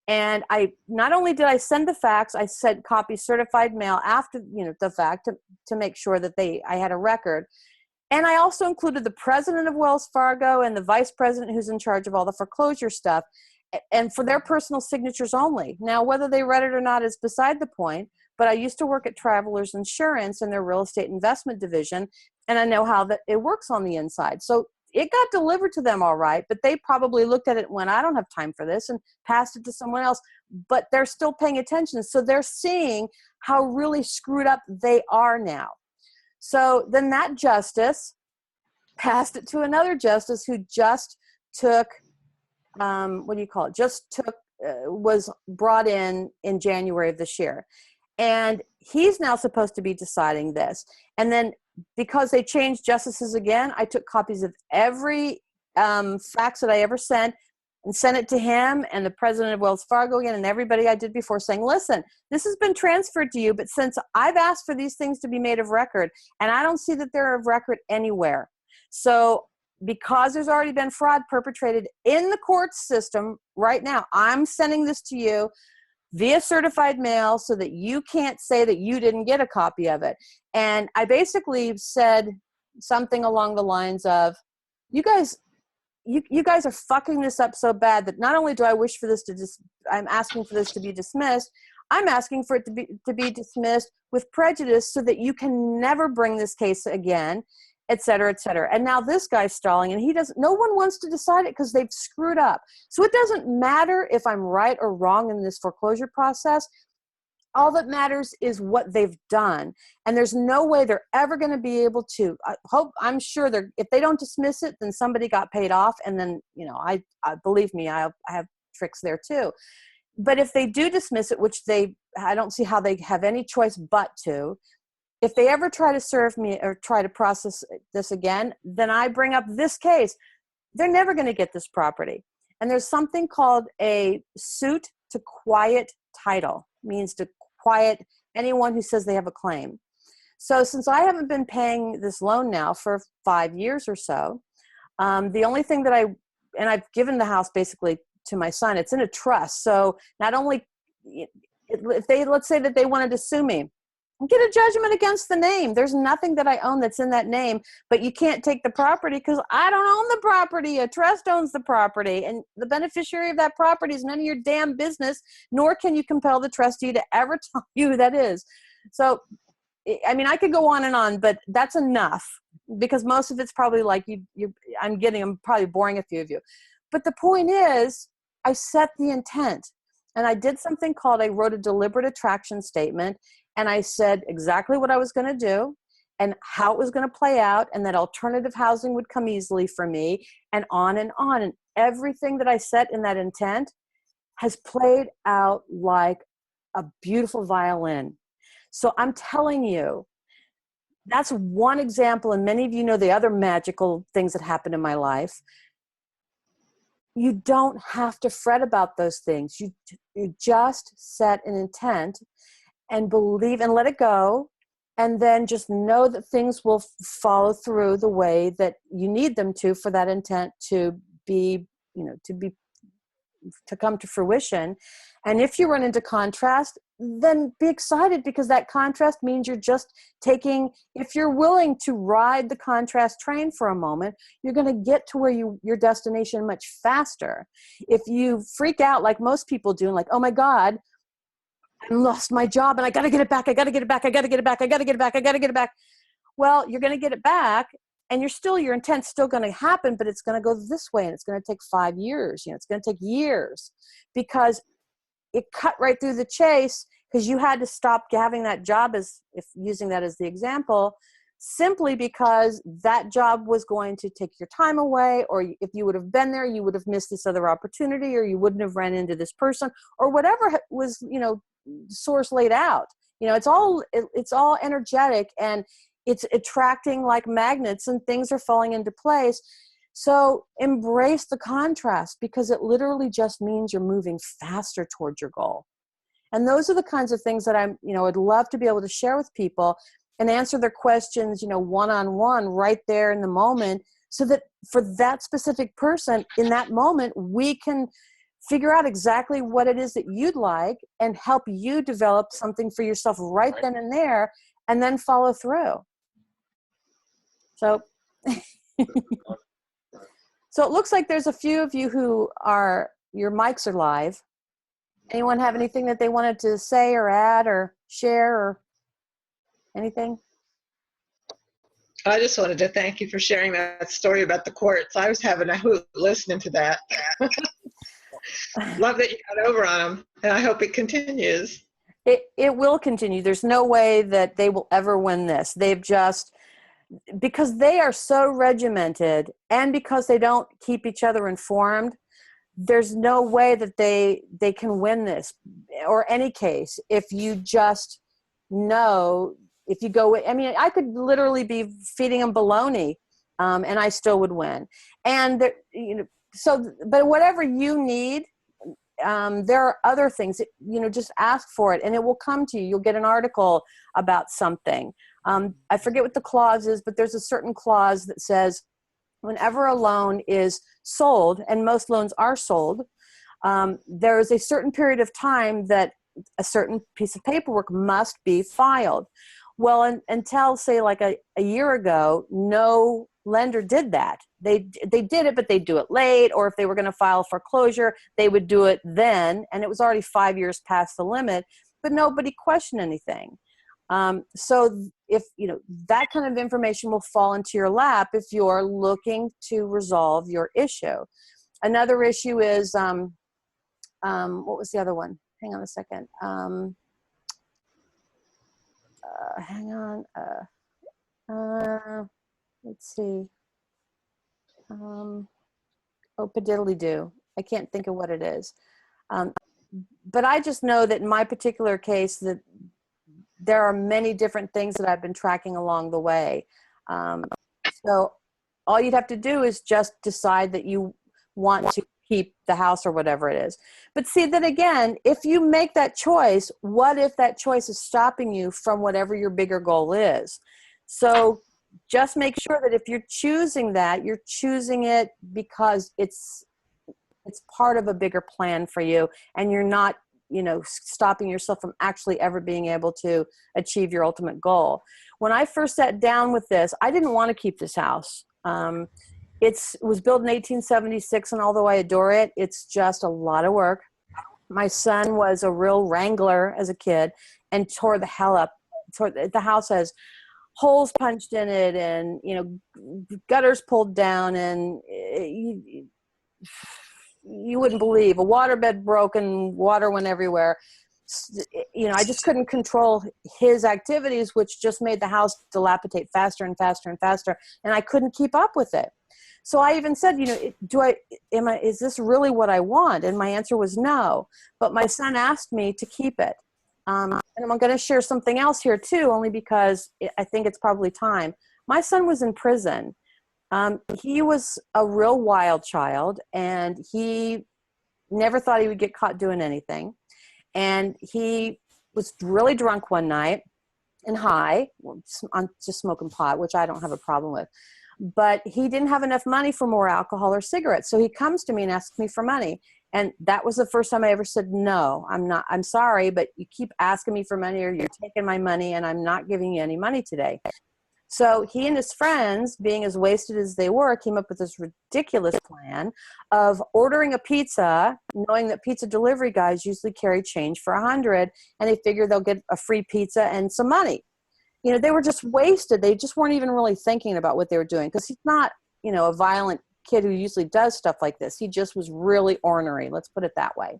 And I not only did I send the fax, I sent copy certified mail after the fact to make sure that I had a record. And I also included the president of Wells Fargo and the vice president who's in charge of all the foreclosure stuff, and for their personal signatures only. Now, whether they read it or not is beside the point, but I used to work at Travelers Insurance in their real estate investment division, and I know how that it works on the inside. So it got delivered to them all right, but they probably looked at it and went, I don't have time for this, and passed it to someone else. But they're still paying attention. So they're seeing how really screwed up they are now. So then that justice passed it to another justice who just took, was brought in January of this year. And he's now supposed to be deciding this. And then because they changed justices again, I took copies of every fax that I ever sent and sent it to him and the president of Wells Fargo again and everybody I did before, saying, listen, this has been transferred to you, but since I've asked for these things to be made of record, and I don't see that they're of record anywhere. So because there's already been fraud perpetrated in the court system right now, I'm sending this to you via certified mail so that you can't say that you didn't get a copy of it. And I basically said something along the lines of, you guys you guys are fucking this up so bad that not only do I wish for this I'm asking for this to be dismissed, I'm asking for it to be dismissed with prejudice so that you can never bring this case again, et cetera, et cetera. And now this guy's stalling, and no one wants to decide it because they've screwed up. So it doesn't matter if I'm right or wrong in this foreclosure process. All that matters is what they've done. And there's no way they're ever going to be able to. I'm sure if they don't dismiss it, then somebody got paid off. And then, I believe me, I have tricks there too. But if they do dismiss it, which I don't see how they have any choice but to, if they ever try to serve me or try to process this again, then I bring up this case. They're never going to get this property. And there's something called a suit to quiet title, means to quiet anyone who says they have a claim. So since I haven't been paying this loan now for 5 years or so, the only thing that I've given the house basically to my son. It's in a trust. So not only let's say that they wanted to sue me, get a judgment against the name. There's nothing that I own that's in that name, but you can't take the property because I don't own the property. A trust owns the property, and the beneficiary of that property is none of your damn business, nor can you compel the trustee to ever tell you who that is. So, I mean, I could go on and on, but that's enough because most of it's probably like I'm probably boring a few of you. But the point is, I set the intent, and I did something called, I wrote a deliberate attraction statement, and I said exactly what I was going to do and how it was going to play out, and that alternative housing would come easily for me, and on and on. And everything that I set in that intent has played out like a beautiful violin. So I'm telling you, that's one example, and many of you know the other magical things that happened in my life. You don't have to fret about those things. You just set an intent and believe and let it go, and then just know that things will follow through the way that you need them to for that intent to be, to come to fruition. And if you run into contrast, then be excited, because that contrast means you're just taking, if you're willing to ride the contrast train for a moment, you're going to get to where your destination much faster. If you freak out like most people do, like, oh my God, I lost my job and I got to get it back. I got to get it back. I got to get it back. I got to get it back. I got to get it back. Well, you're going to get it back, and your intent's still going to happen, but it's going to go this way, and it's going to take 5 years. It's going to take years, because it cut right through the chase, because you had to stop having that job, as if using that as the example, simply because that job was going to take your time away, or if you would have been there, you would have missed this other opportunity, or you wouldn't have ran into this person, or whatever was, source laid out. It's all energetic, and it's attracting like magnets, and things are falling into place. So embrace the contrast, because it literally just means you're moving faster towards your goal. And those are the kinds of things that I'd love to be able to share with people and answer their questions, one-on-one right there in the moment, so that for that specific person in that moment, we can figure out exactly what it is that you'd like and help you develop something for yourself right then and there, and then follow through. So, so it looks like there's a few of you who your mics are live. Anyone have anything that they wanted to say or add or share or anything? I just wanted to thank you for sharing that story about the courts. I was having a hoot listening to that. Love that you got over on them, and I hope it continues. It will continue. There's no way that they will ever win this. They've just, because they are so regimented, and because they don't keep each other informed, there's no way that they can win this or any case if you just know, if you go, I could literally be feeding them baloney, and I still would win. And but whatever you need, there are other things that, just ask for it and it will come to you. You'll get an article about something. I forget what the clause is, but there's a certain clause that says whenever a loan is sold, and most loans are sold, there is a certain period of time that a certain piece of paperwork must be filed. Well, until say like a year ago, no lender did that. they did it, but they'd do it late, or if they were going to file foreclosure, they would do it then, and it was already 5 years past the limit, but nobody questioned anything. So if, that kind of information will fall into your lap if you're looking to resolve your issue. Another issue is, what was the other one? Hang on a second. Hang on. Let's see. Padiddly-do. I can't think of what it is. But I just know that in my particular case that there are many different things that I've been tracking along the way. So all you'd have to do is just decide that you want to keep the house or whatever it is. But see that again, if you make that choice, what if that choice is stopping you from whatever your bigger goal is? So just make sure that if you're choosing that, you're choosing it because it's part of a bigger plan for you, and you're not, stopping yourself from actually ever being able to achieve your ultimate goal. When I first sat down with this, I didn't want to keep this house. It was built in 1876, and although I adore it, it's just a lot of work. My son was a real wrangler as a kid and tore the hell up. The house has holes punched in it, and gutters pulled down, and you wouldn't believe, a waterbed broken, water went everywhere. I just couldn't control his activities, which just made the house dilapidate faster and faster and faster, and I couldn't keep up with it. So I even said, is this really what I want? And my answer was no. But my son asked me to keep it. And I'm going to share something else here too, only because I think it's probably time. My son was in prison. He was a real wild child, and he never thought he would get caught doing anything. And he was really drunk one night and high on just smoking pot, which I don't have a problem with. But he didn't have enough money for more alcohol or cigarettes. So he comes to me and asks me for money. And that was the first time I ever said, no, I'm sorry, but you keep asking me for money, or you're taking my money, and I'm not giving you any money today. So he and his friends, being as wasted as they were, came up with this ridiculous plan of ordering a pizza, knowing that pizza delivery guys usually carry change for $100, and they figure they'll get a free pizza and some money. They were just wasted. They just weren't even really thinking about what they were doing, because he's not, a violent kid who usually does stuff like this. He just was really ornery. Let's put it that way.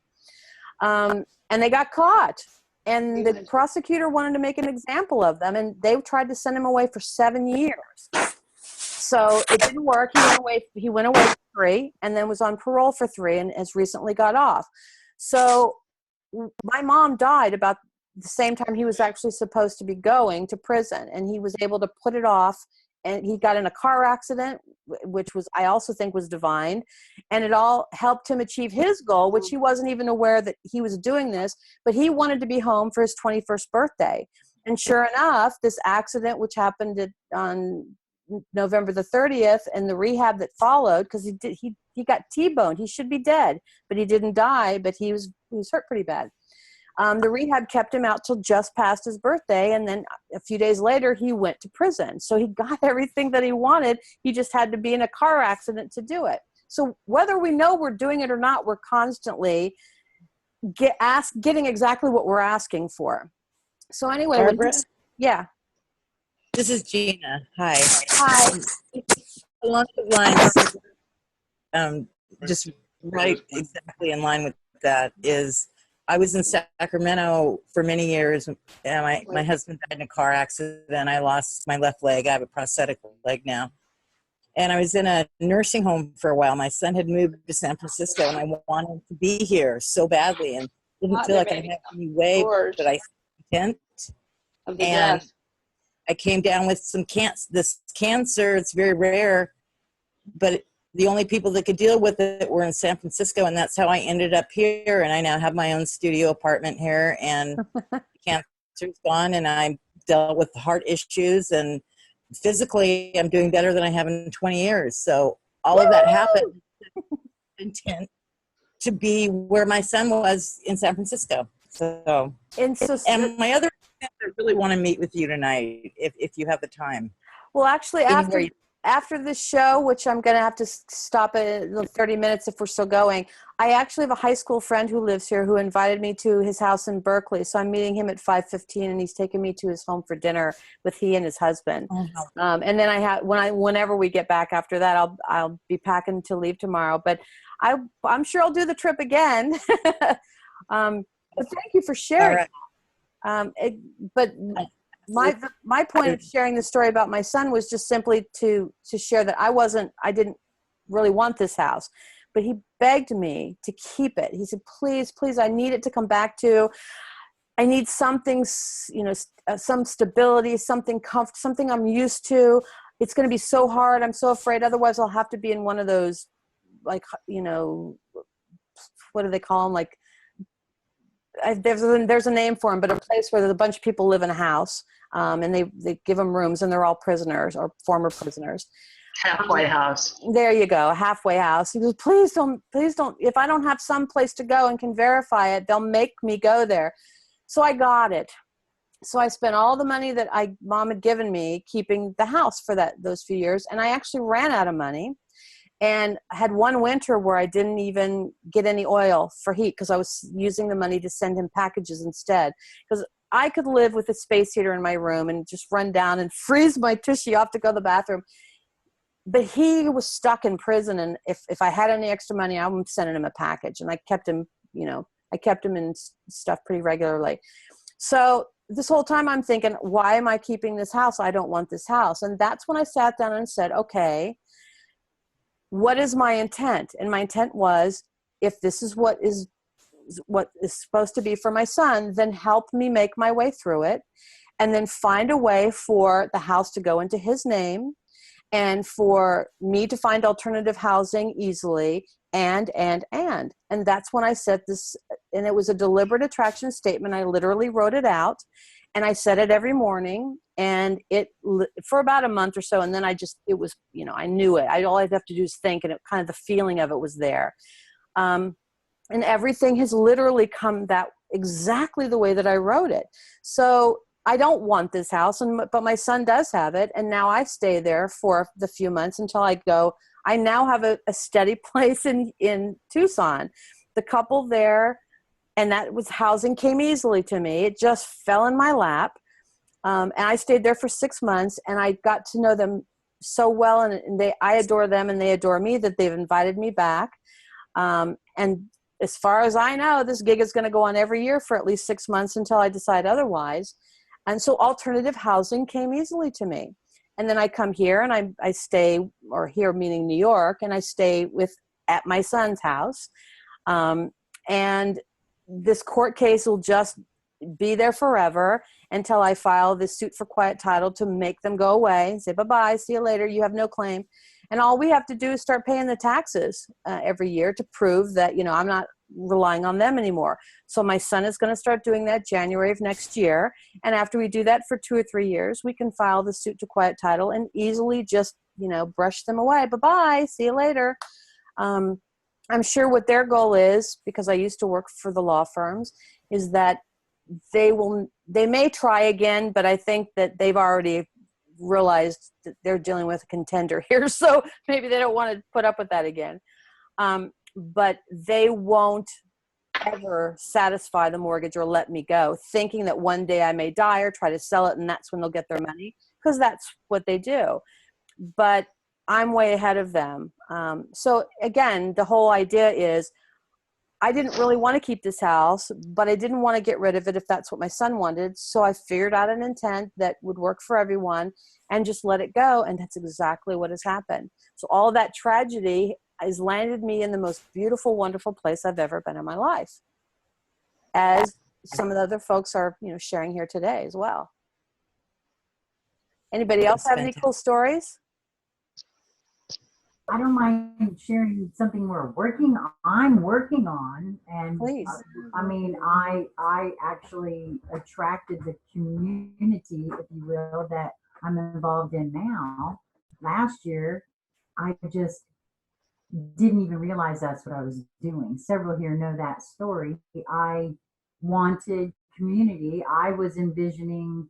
And they got caught. And the prosecutor wanted to make an example of them, and they tried to send him away for 7 years. So it didn't work. He went away for 3, and then was on parole for 3, and has recently got off. So my mom died about the same time he was actually supposed to be going to prison, and he was able to put it off. And he got in a car accident, which I also think was divine. And it all helped him achieve his goal, which he wasn't even aware that he was doing this, but he wanted to be home for his 21st birthday. And sure enough, this accident, which happened on November the 30th, and the rehab that followed, because he got T-boned. He should be dead, but he didn't die, but he was hurt pretty bad. The rehab kept him out till just past his birthday, and then a few days later, he went to prison. So he got everything that he wanted. He just had to be in a car accident to do it. So whether we know we're doing it or not, we're constantly getting exactly what we're asking for. So anyway, Barbara? Yeah. This is Gina. Hi. Hi. Along the lines, just right exactly in line with that is, I was in Sacramento for many years, and my husband died in a car accident. I lost my left leg. I have a prosthetic leg now. And I was in a nursing home for a while. My son had moved to San Francisco, and I wanted to be here so badly, and didn't feel like I had any way, but I content. And I came down with this cancer. It's very rare, but the only people that could deal with it were in San Francisco, and that's how I ended up here. And I now have my own studio apartment here, and cancer's gone, and I dealt with heart issues, and physically I'm doing better than I have in 20 years. So all of that happened intent to be where my son was in San Francisco. So, and my other friends, I really want to meet with you tonight if you have the time. Well, actually, after this show, which I'm going to have to stop at 30 minutes if we're still going, I actually have a high school friend who lives here who invited me to his house in Berkeley. So I'm meeting him at 5:15, and he's taking me to his home for dinner with he and his husband. And then whenever we get back after that, I'll be packing to leave tomorrow. But I'm sure I'll do the trip again. But thank you for sharing. But my point of sharing the story about my son was just simply to share that I didn't really want this house, but he begged me to keep it. He said, please, I need it to come back to. I need something, some stability, something something I'm used to. It's going to be so hard. I'm so afraid. Otherwise I'll have to be in one of those, like, what do they call them? Like, there's a name for them, but a place where there's a bunch of people live in a house, and they give them rooms, and they're all prisoners or former prisoners. Halfway house. There you go, a halfway house. He goes, please don't. If I don't have some place to go and can verify it, they'll make me go there. So I got it. So I spent all the money that mom had given me keeping the house for those few years, and I actually ran out of money. And I had one winter where I didn't even get any oil for heat because I was using the money to send him packages instead. Because I could live with a space heater in my room and just run down and freeze my tushy off to go to the bathroom. But he was stuck in prison, and if I had any extra money, I was sending him a package. And I kept him, in stuff pretty regularly. So this whole time I'm thinking, why am I keeping this house? I don't want this house. And that's when I sat down and said, okay, what is my intent? And my intent was, if this is what is supposed to be for my son, then help me make my way through it, and then find a way for the house to go into his name, and for me to find alternative housing easily, and that's when I said this, and it was a deliberate attraction statement. I literally wrote it out, and I said it every morning, and it for about a month or so, and then I knew it. All I'd have to do is think, and kind of the feeling of it was there. And everything has literally come that exactly the way that I wrote it. So I don't want this house, but my son does have it, and now I stay there for the few months until I go. I now have a steady place in Tucson. The couple there, and that was housing, came easily to me. It just fell in my lap. And I stayed there for 6 months, and I got to know them so well, and I adore them, and they adore me, that they've invited me back. And as far as I know, this gig is going to go on every year for at least 6 months until I decide otherwise. And so alternative housing came easily to me. And then I come here, and I stay, or here meaning New York, and I stay at my son's house. And this court case will just be there forever until I file this suit for quiet title to make them go away and say, bye-bye, see you later, you have no claim. And all we have to do is start paying the taxes every year to prove that, I'm not relying on them anymore. So my son is going to start doing that January of next year. And after we do that for 2 or 3 years, we can file the suit to quiet title and easily just, brush them away. Bye-bye, see you later. I'm sure what their goal is, because I used to work for the law firms, is that they may try again, but I think that they've already realized that they're dealing with a contender here. So maybe they don't want to put up with that again. But they won't ever satisfy the mortgage or let me go, thinking that one day I may die or try to sell it, and that's when they'll get their money, because that's what they do. But I'm way ahead of them. So again, the whole idea is, I didn't really want to keep this house, but I didn't want to get rid of it if that's what my son wanted. So I figured out an intent that would work for everyone and just let it go. And that's exactly what has happened. So all of that tragedy has landed me in the most beautiful, wonderful place I've ever been in my life, as some of the other folks are, sharing here today as well. Anybody else have any cool stories? I don't mind sharing something I'm working on, and Please. I actually attracted the community, if you will, that I'm involved in now. Last year, I just didn't even realize that's what I was doing. Several here know that story. I wanted community. I was envisioning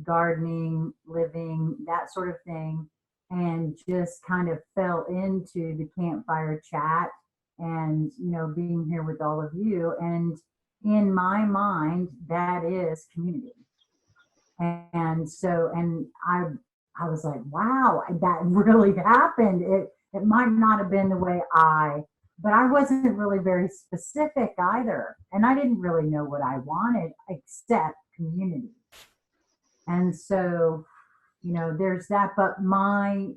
gardening, living, that sort of thing. and just kind of fell into the campfire chat and, being here with all of you. And in my mind, that is community. And so, and I was like, wow, that really happened. It might not have been the way but I wasn't really very specific either. And I didn't really know what I wanted except community. And so, there's that, but my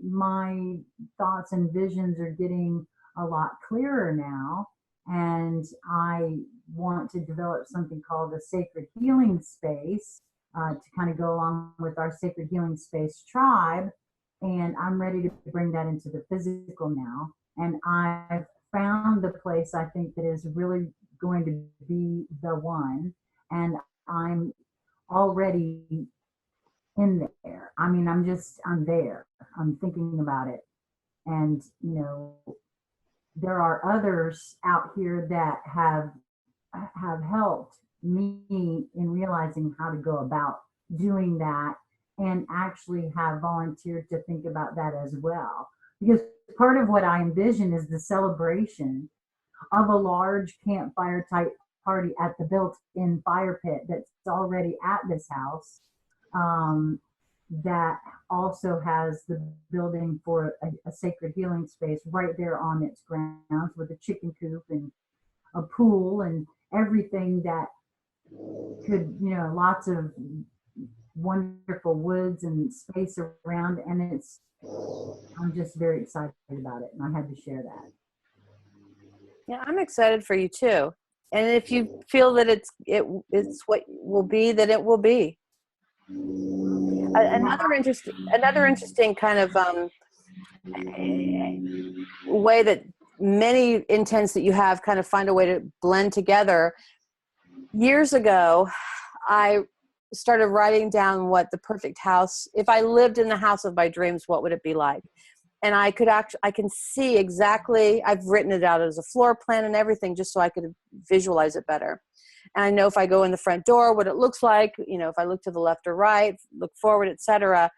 thoughts and visions are getting a lot clearer now. And I want to develop something called a sacred healing space to kind of go along with our sacred healing space tribe. And I'm ready to bring that into the physical now. And I've found the place I think that is really going to be the one. And I'm already in there. I mean, I'm there. I'm thinking about it. And, there are others out here that have helped me in realizing how to go about doing that, and actually have volunteered to think about that as well. Because part of what I envision is the celebration of a large campfire type party at the built-in fire pit that's already at this house, that also has the building for a sacred healing space right there on its grounds, with a chicken coop and a pool and everything that could, lots of wonderful woods and space around. And I'm just very excited about it. And I had to share that. Yeah, I'm excited for you too. And if you feel that it's what will be, then it will be. Another interesting kind of way that many intents that you have kind of find a way to blend together. Years ago, I started writing down what the perfect house, if I lived in the house of my dreams, what would it be like? And I can see exactly, I've written it out as a floor plan and everything, just so I could visualize it better. And I know if I go in the front door, what it looks like, if I look to the left or right, look forward, etc.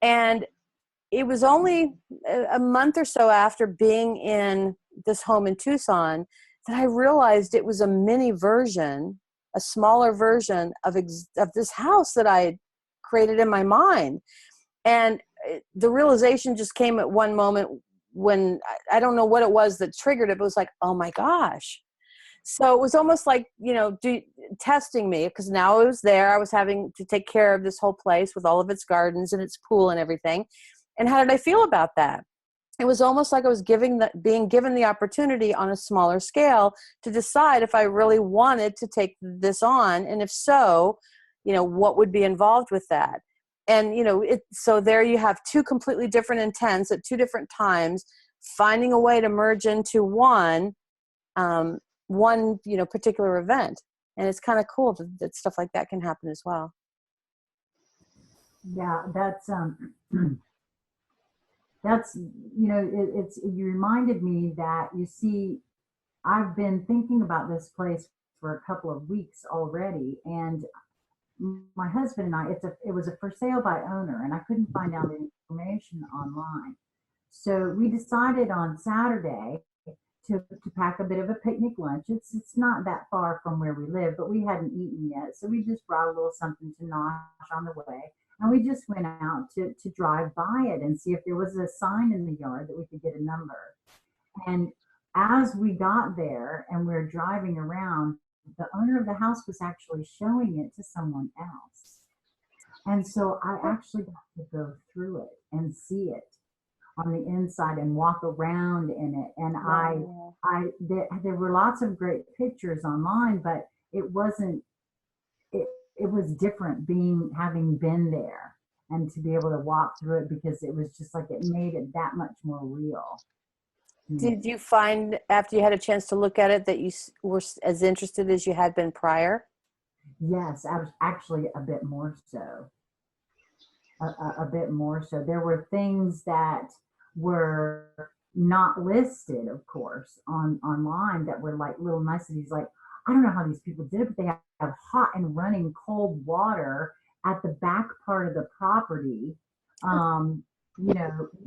And it was only a month or so after being in this home in Tucson that I realized it was a mini version, a smaller version of this house that I had created in my mind. And the realization just came at one moment when I don't know what it was that triggered it, but it was like, oh my gosh. So it was almost like, testing me, because now I was there. I was having to take care of this whole place with all of its gardens and its pool and everything. And how did I feel about that? It was almost like I was being given the opportunity on a smaller scale to decide if I really wanted to take this on. And if so, what would be involved with that? And, so there you have two completely different intents at two different times, finding a way to merge into one particular event. And it's kind of cool that stuff like that can happen as well. Yeah, you reminded me that, you see, I've been thinking about this place for a couple of weeks already, and my husband and I, it was a for sale by owner, and I couldn't find out any information online. So we decided on Saturday to pack a bit of a picnic lunch. It's not that far from where we live, but we hadn't eaten yet. So we just brought a little something to nosh on the way. And we just went out to drive by it and see if there was a sign in the yard that we could get a number. And as we got there and we're driving around, the owner of the house was actually showing it to someone else. And so I actually got to go through it and see it on the inside and walk around in it. And there were lots of great pictures online, but it wasn't, it was different having been there and to be able to walk through it, because it was just like, it made it that much more real. Did you find, after you had a chance to look at it, that you were as interested as you had been prior? Yes, I was actually a bit more so. A bit more so. There were things that were not listed, of course, online, that were like little niceties. Like, I don't know how these people did it, but they have hot and running cold water at the back part of the property,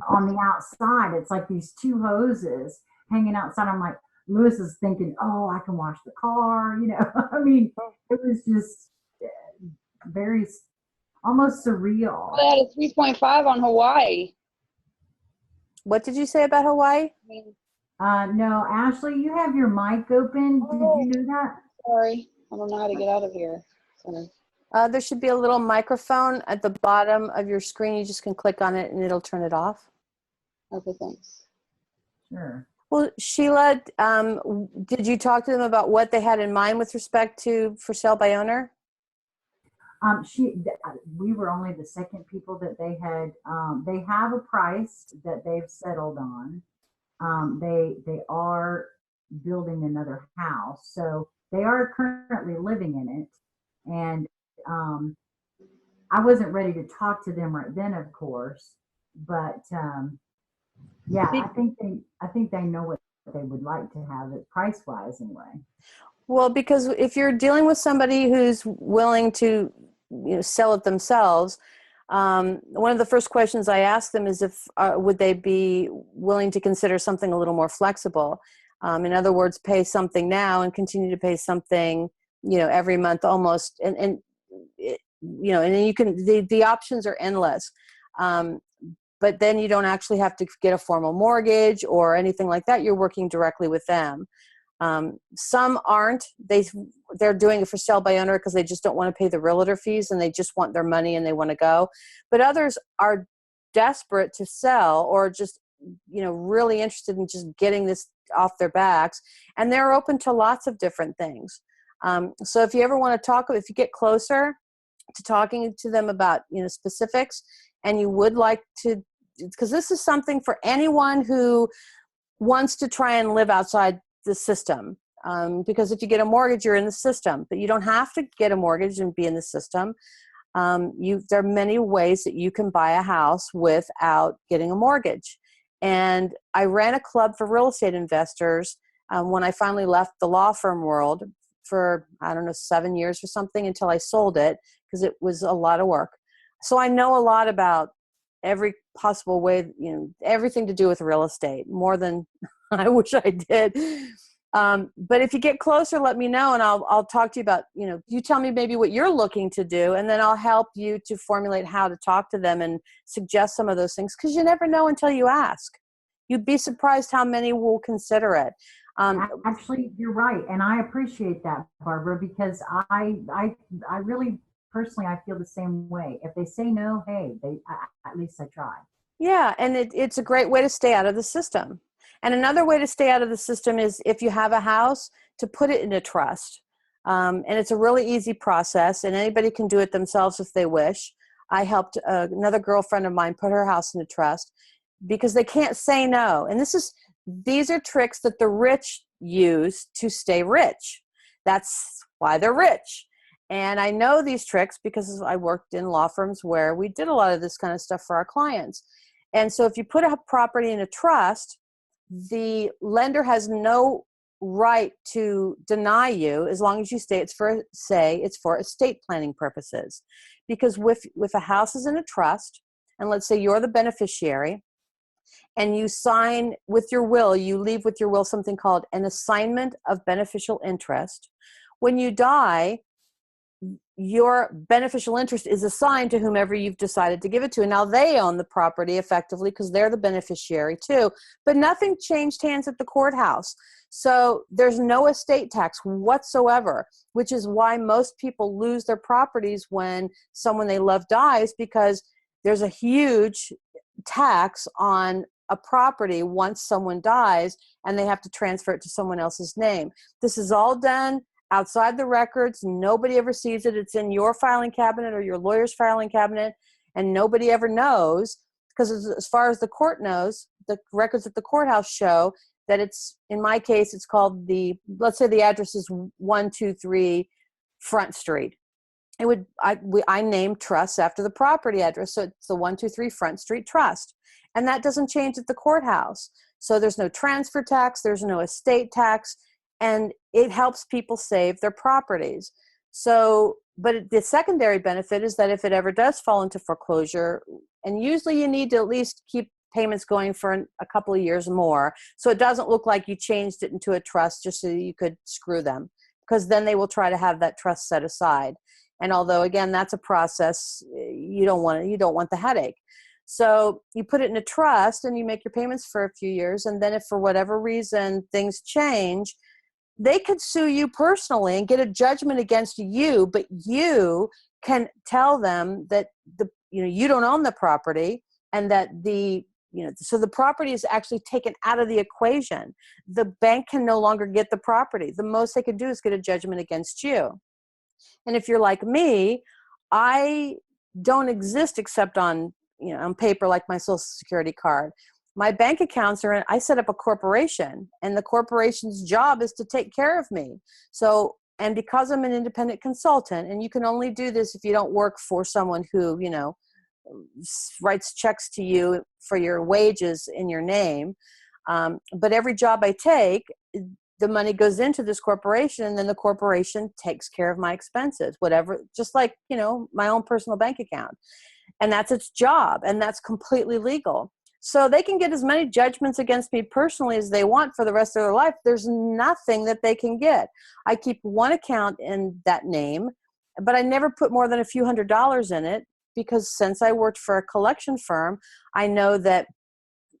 on the outside. It's like these two hoses hanging outside. I'm like, Lewis is thinking, oh, I can wash the car. I mean, it was just very, almost surreal. They had a 3.5 on Hawaii. What did you say about Hawaii? I mean, No, Ashley, you have your mic open. Did you know that? sorry, I don't know how to get out of here. Sorry. There should be a little microphone at the bottom of your screen. You just can click on it and it'll turn it off. Okay, thanks. Sure. Well, Sheila, did you talk to them about what they had in mind with respect to for sale by owner? We were only the second people that they had. They have a price that they've settled on. They are building another house, so they are currently living in it. And I wasn't ready to talk to them right then, of course, but yeah, I think they know what they would like to have it price wise anyway. Well, because if you're dealing with somebody who's willing to sell it themselves, one of the first questions I ask them is if would they be willing to consider something a little more flexible. In other words, pay something now and continue to pay something, every month almost. And then you can, the options are endless. But then you don't actually have to get a formal mortgage or anything like that. You're working directly with them. Some aren't. They're doing it for sale by owner because they just don't want to pay the realtor fees and they just want their money and they want to go. But others are desperate to sell or just, really interested in just getting this off their backs. And they're open to lots of different things. So if you ever want to if you get closer to talking to them about, specifics, and you would like to, because this is something for anyone who wants to try and live outside the system. Because if you get a mortgage, you're in the system, but you don't have to get a mortgage and be in the system. There are many ways that you can buy a house without getting a mortgage. And I ran a club for real estate investors when I finally left the law firm world for, 7 years or something until I sold it because it was a lot of work. So I know a lot about every possible way, everything to do with real estate, more than I wish I did. But if you get closer, let me know and I'll talk to you about, you tell me maybe what you're looking to do and then I'll help you to formulate how to talk to them and suggest some of those things because you never know until you ask. You'd be surprised how many will consider it. Actually, you're right. And I appreciate that, Barbara, because I really, personally, I feel the same way. If they say no, hey, at least I try. Yeah, and it's a great way to stay out of the system. And another way to stay out of the system is if you have a house, to put it in a trust. And it's a really easy process, and anybody can do it themselves if they wish. I helped another girlfriend of mine put her house in a trust because they can't say no. And these are tricks that the rich use to stay rich. That's why they're rich. And I know these tricks because I worked in law firms where we did a lot of this kind of stuff for our clients. And so if you put a property in a trust, the lender has no right to deny you as long as you say it's for estate planning purposes. Because if a house is in a trust, and let's say you're the beneficiary, and you sign with your will, you leave with your will something called an assignment of beneficial interest. When you die, your beneficial interest is assigned to whomever you've decided to give it to. And now they own the property effectively because they're the beneficiary too. But nothing changed hands at the courthouse. So there's no estate tax whatsoever, which is why most people lose their properties when someone they love dies, because there's a huge tax on a property once someone dies and they have to transfer it to someone else's name. This is all done outside the records. Nobody ever sees it. It's in your filing cabinet or your lawyer's filing cabinet, and nobody ever knows, because as far as the court knows, the records at the courthouse show that it's, in my case, it's called let's say the address is 123 Front Street. I named trusts after the property address, so it's the 123 Front Street Trust, and that doesn't change at the courthouse. So there's no transfer tax, there's no estate tax, and it helps people save their properties. So, but the secondary benefit is that if it ever does fall into foreclosure And usually you need to at least keep payments going for a couple of years more, so it doesn't look like you changed it into a trust just so you could screw them, because then they will try to have that trust set aside. And although, again, that's a process, you don't want the headache. So you put it in a trust and you make your payments for a few years, and then if for whatever reason things change, they could sue you personally and get a judgment against you, but you can tell them that you don't own the property, and that so the property is actually taken out of the equation. The bank can no longer get the property. The most they could do is get a judgment against you. And if you're like me, I don't exist except on paper, like my Social Security card. My bank accounts I set up a corporation, and the corporation's job is to take care of me. So, and because I'm an independent consultant, and you can only do this if you don't work for someone who, writes checks to you for your wages in your name. But every job I take, the money goes into this corporation, and then the corporation takes care of my expenses, whatever, just like, my own personal bank account. And that's its job, and that's completely legal. So they can get as many judgments against me personally as they want for the rest of their life. There's nothing that they can get. I keep one account in that name, but I never put more than a few $100s in it, because since I worked for a collection firm, I know that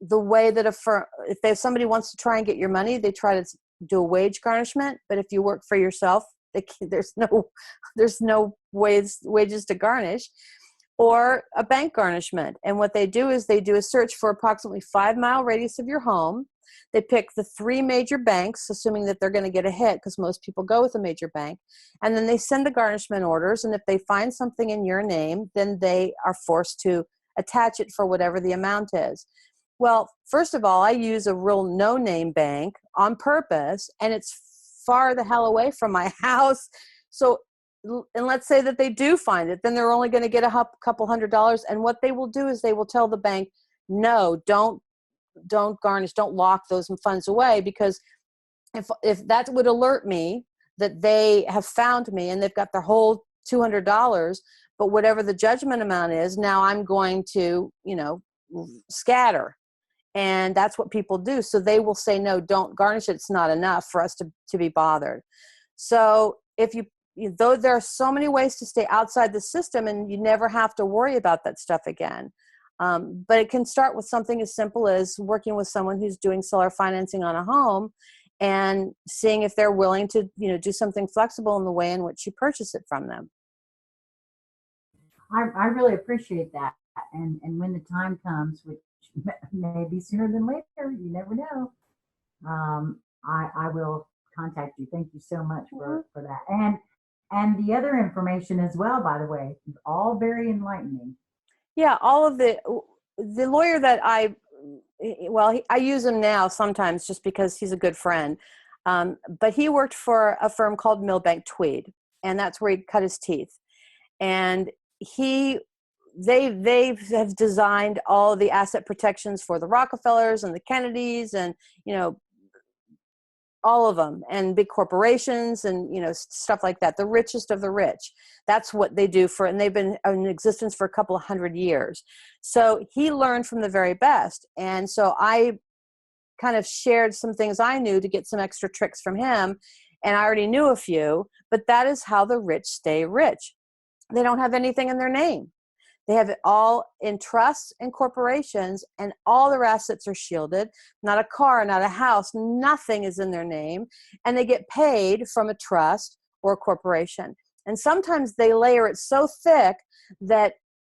the way that a firm, if somebody wants to try and get your money, they try to do a wage garnishment. But if you work for yourself, there's no wages to garnish, or a bank garnishment. And what they do is they do a search for approximately 5-mile radius of your home. They pick the 3 major banks, assuming that they're going to get a hit, because most people go with a major bank. And then they send the garnishment orders. And if they find something in your name, then they are forced to attach it for whatever the amount is. Well, first of all, I use a real no-name bank on purpose, and it's far the hell away from my house. So, and let's say that they do find it, then they're only going to get a couple $100. And what they will do is they will tell the bank, no, don't garnish, don't lock those funds away, because if that would alert me that they have found me and they've got their whole $200, but whatever the judgment amount is, now I'm going to, scatter. And that's what people do. So they will say, no, don't garnish it. It's not enough for us to be bothered. So though there are so many ways to stay outside the system, and you never have to worry about that stuff again. But it can start with something as simple as working with someone who's doing seller financing on a home, and seeing if they're willing to, do something flexible in the way in which you purchase it from them. I really appreciate that. And when the time comes, which may be sooner than later, you never know, I will contact you. Thank you so much for that. And the other information as well, by the way, all very enlightening. Yeah, all of the lawyer that I use him now sometimes just because he's a good friend. But he worked for a firm called Milbank Tweed, and that's where he cut his teeth. And they have designed all the asset protections for the Rockefellers and the Kennedys, and all of them, and big corporations, and stuff like that. The richest of the rich. That's what they do and they've been in existence for a couple of 100 years. So he learned from the very best, and so I kind of shared some things I knew to get some extra tricks from him, and I already knew a few. But that is how the rich stay rich. They don't have anything in their name. They have it all in trusts and corporations, and all their assets are shielded. Not a car, not a house, nothing is in their name. And they get paid from a trust or a corporation. And sometimes they layer it so thick that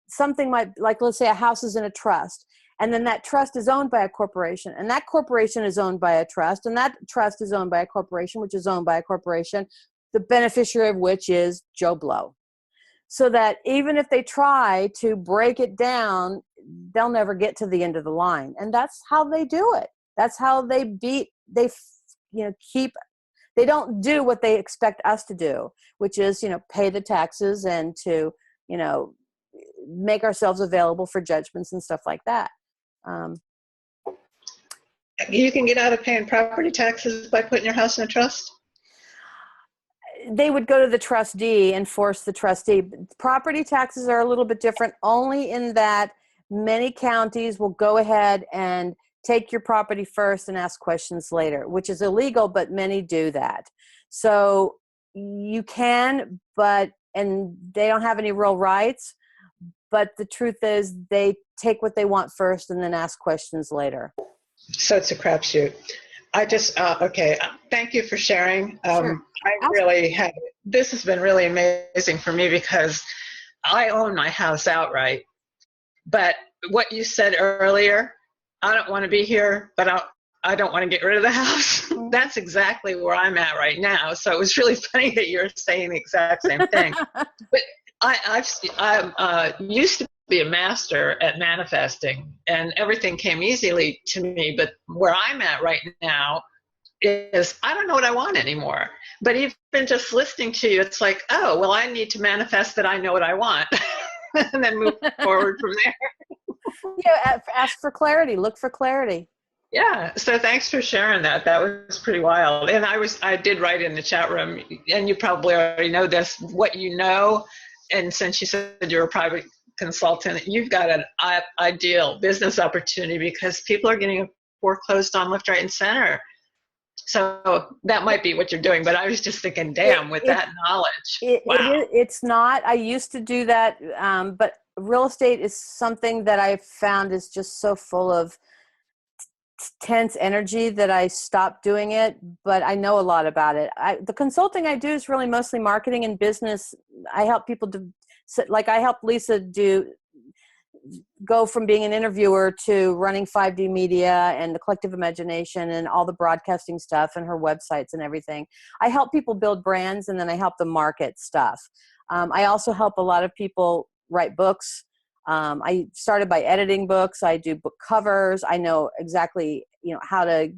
something might, like let's say a house is in a trust, and then that trust is owned by a corporation, and that corporation is owned by a trust, and that trust is owned by a corporation, which is owned by a corporation, the beneficiary of which is Joe Blow. So that even if they try to break it down, they'll never get to the end of the line. And that's how they do it. That's how they they don't do what they expect us to do, which is, pay the taxes and to, make ourselves available for judgments and stuff like that. You can get out of paying property taxes by putting your house in a trust? They would go to the trustee and force the trustee. Property taxes are a little bit different, only in that many counties will go ahead and take your property first and ask questions later, which is illegal, but many do that. So you can, and they don't have any real rights, but the truth is they take what they want first and then ask questions later. So it's a crapshoot. I just, okay, thank you for sharing. Sure. This has been really amazing for me because I own my house outright. But what you said earlier, I don't want to be here, but I don't want to get rid of the house. That's exactly where I'm at right now. So it was really funny that you're saying the exact same thing. But I used to be a master at manifesting, and everything came easily to me. But where I'm at right now is I don't know what I want anymore. But even just listening to you, it's like, oh, well, I need to manifest that I know what I want, and then move forward from there. Yeah, ask for clarity. Look for clarity. Yeah, so thanks for sharing that. That was pretty wild. And I did write in the chat room, and you probably already know this, what you know. And since you said you're a private consultant, you've got an ideal business opportunity because people are getting foreclosed on left, right, and center. So that might be what you're doing. But I was just thinking, damn, with that knowledge. Wow. It's not. I used to do that, but real estate is something that I've found is just so full of tense energy that I stopped doing it, but I know a lot about it. The consulting I do is really mostly marketing and business. I help people I helped Lisa go from being an interviewer to running 5D Media and the Collective Imagination and all the broadcasting stuff and her websites and everything. I help people build brands, and then I help them market stuff. I also help a lot of people write books. I started by editing books. I do book covers. I know exactly, how to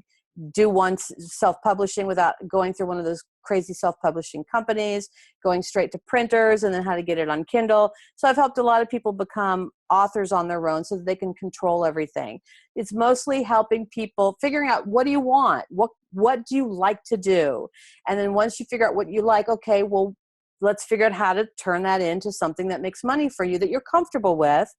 do one self-publishing without going through one of those crazy self-publishing companies, going straight to printers, and then how to get it on Kindle. So I've helped a lot of people become authors on their own so that they can control everything. It's mostly helping people figuring out, what do you want? What do you like to do? And then once you figure out what you like, okay, well, let's figure out how to turn that into something that makes money for you that you're comfortable with.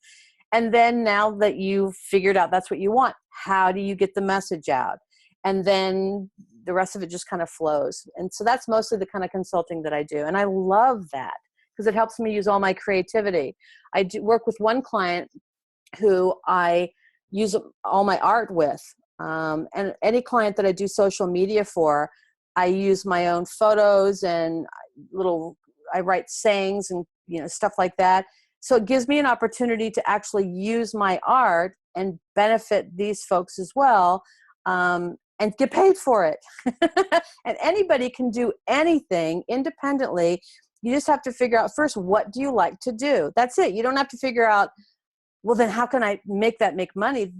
And then now that you've figured out that's what you want, how do you get the message out? And then the rest of it just kind of flows. And so that's mostly the kind of consulting that I do. And I love that because it helps me use all my creativity. I do work with one client who I use all my art with. And any client that I do social media for, I use my own photos and I write sayings and stuff like that. So it gives me an opportunity to actually use my art and benefit these folks as well, and get paid for it. And anybody can do anything independently. You just have to figure out first, what do you like to do? That's it. You don't have to figure out, well, then how can I make money?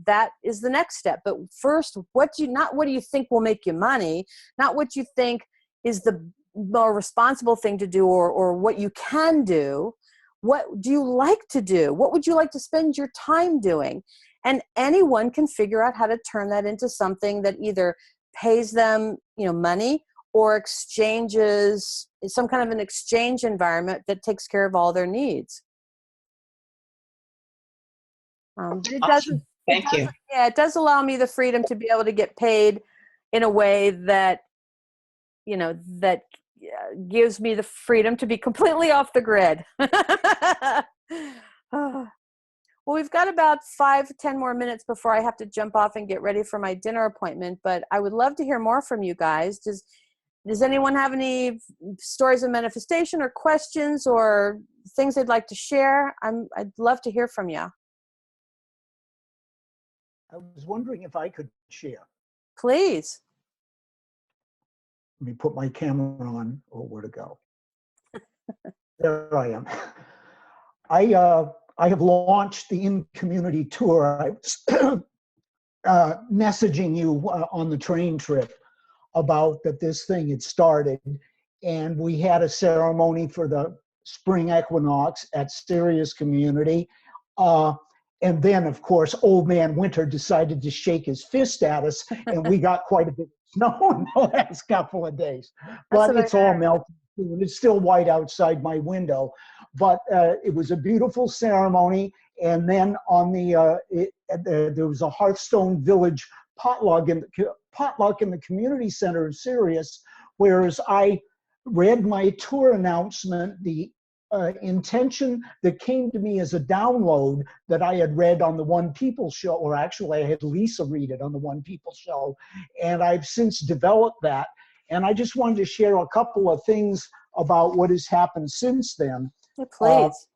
That is the next step. But first, what do you think will make you money? Not what you think is the more responsible thing to do or what you can do. What do you like to do? What would you like to spend your time doing? And anyone can figure out how to turn that into something that either pays them, money, or exchanges, some kind of an exchange environment that takes care of all their needs. It doesn't. Thank you. Yeah, it does allow me the freedom to be able to get paid in a way that, that gives me the freedom to be completely off the grid. Well, we've got about 5 to 10 more minutes before I have to jump off and get ready for my dinner appointment, but I would love to hear more from you guys. Does anyone have any stories of manifestation or questions or things they'd like to share? I'd love to hear from you. I was wondering if I could share. Please. Let me put my camera on, or where to go. There I am. I have launched the In-Community Tour. I was messaging you on the train trip about that this thing had started, and we had a ceremony for the spring equinox at Sirius Community. And then, of course, Old Man Winter decided to shake his fist at us, and we got quite a bit of snow in the last couple of days. But it's all melting and it's still white outside my window. But it was a beautiful ceremony. And then on there was a Hearthstone Village potluck in the community center of Sirius, whereas I read my tour announcement, the intention that came to me as a download that I had read on the One People show, or actually I had Lisa read it on the One People show, and I've since developed that. And I just wanted to share a couple of things about what has happened since then. Yeah, please.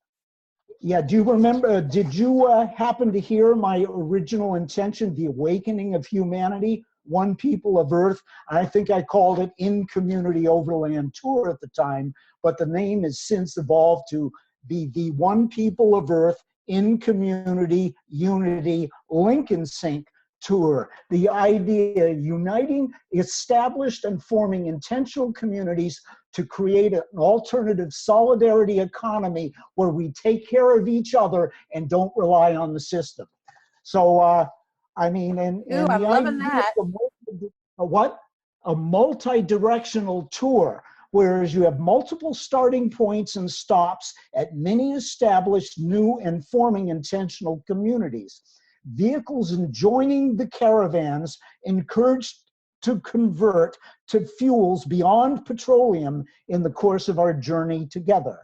Yeah, do you remember, did you happen to hear my original intention, The Awakening of Humanity, One People of Earth? I think I called it In Community Overland Tour at the time, but the name has since evolved to be The One People of Earth, In Community, Unity, Link and Sync Tour. The idea of uniting established and forming intentional communities to create an alternative solidarity economy where we take care of each other and don't rely on the system. So, I mean, and I'm the loving idea that. of a multi-directional tour, whereas you have multiple starting points and stops at many established, new, and forming intentional communities. Vehicles joining the caravans encouraged to convert to fuels beyond petroleum in the course of our journey together.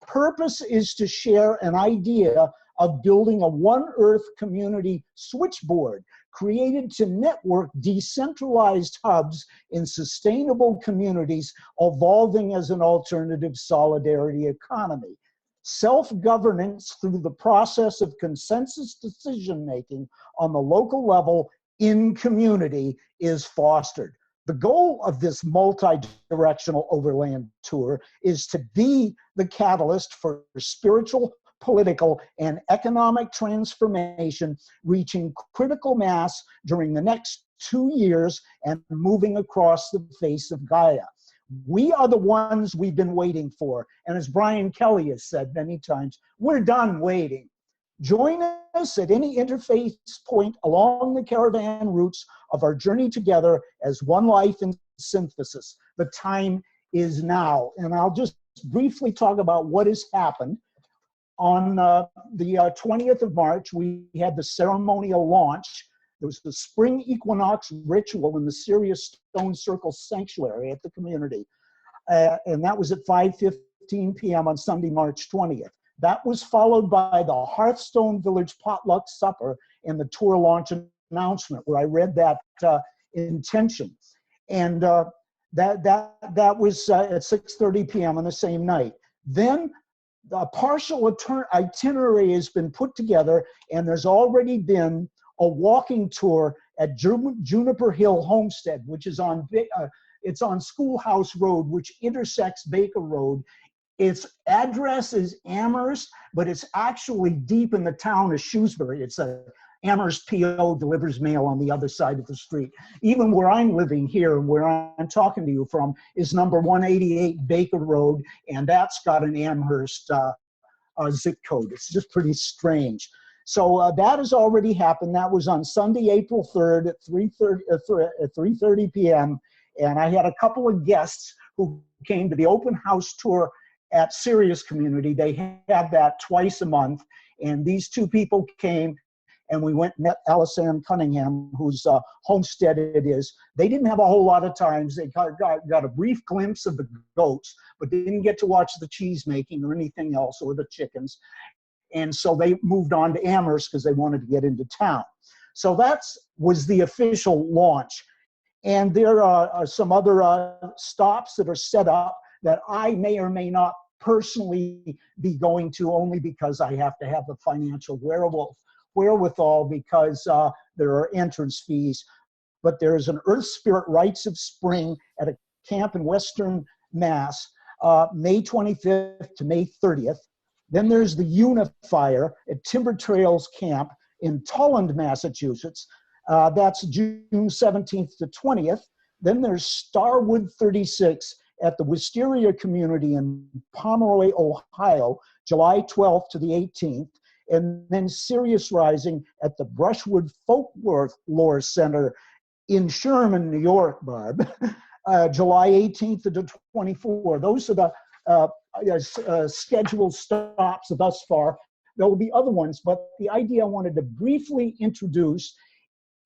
Purpose is to share an idea of building a One Earth community switchboard created to network decentralized hubs in sustainable communities evolving as an alternative solidarity economy. Self-governance through the process of consensus decision-making on the local level in community is fostered. The goal of this multi-directional overland tour is to be the catalyst for spiritual, political, and economic transformation, reaching critical mass during the next 2 years and moving across the face of Gaia. We are the ones we've been waiting for. And as Brian Kelly has said many times, we're done waiting. Join us at any interface point along the caravan routes of our journey together as one life in synthesis. The time is now. And I'll just briefly talk about what has happened. On the 20th of March, we had the ceremonial launch. There was the spring equinox ritual in the Sirius Stone Circle Sanctuary at the community. And that was at 5:15 p.m. on Sunday, March 20th. That was followed by the Hearthstone Village Potluck Supper and the tour launch announcement, where I read that intention. And that was at 6:30 p.m. on the same night. Then the partial itinerary has been put together, and there's already been a walking tour at Juniper Hill Homestead, which is on it's on Schoolhouse Road, which intersects Baker Road. Its address is Amherst, but it's actually deep in the town of Shrewsbury. It's a Amherst PO delivers mail on the other side of the street. Even where I'm living here, where I'm talking to you from, is number 188 Baker Road, and that's got an Amherst zip code. It's just pretty strange. So that has already happened. That was on Sunday, April 3rd at 3:30 p.m. And I had a couple of guests who came to the open house tour at Sirius Community. They have that twice a month. And these two people came, and we went and met Alice-Ann Cunningham, whose homestead it is. They didn't have a whole lot of time. They got a brief glimpse of the goats, but they didn't get to watch the cheese making or anything else, or the chickens. And so they moved on to Amherst because they wanted to get into town. So that was the official launch. And there are some other stops that are set up that I may or may not personally be going to, only because I have to have the financial wherewithal, because there are entrance fees. But there is an Earth Spirit Rites of Spring at a camp in Western Mass, May 25th to May 30th. Then there's the Unifier at Timber Trails Camp in Tulland, Massachusetts. That's June 17th to 20th. Then there's Starwood 36 at the Wisteria Community in Pomeroy, Ohio, July 12th to the 18th. And then Sirius Rising at the Brushwood Folklore Center in Sherman, New York, Barb, July 18th to the 24th. Those are the scheduled stops thus far. There will be other ones, but the idea I wanted to briefly introduce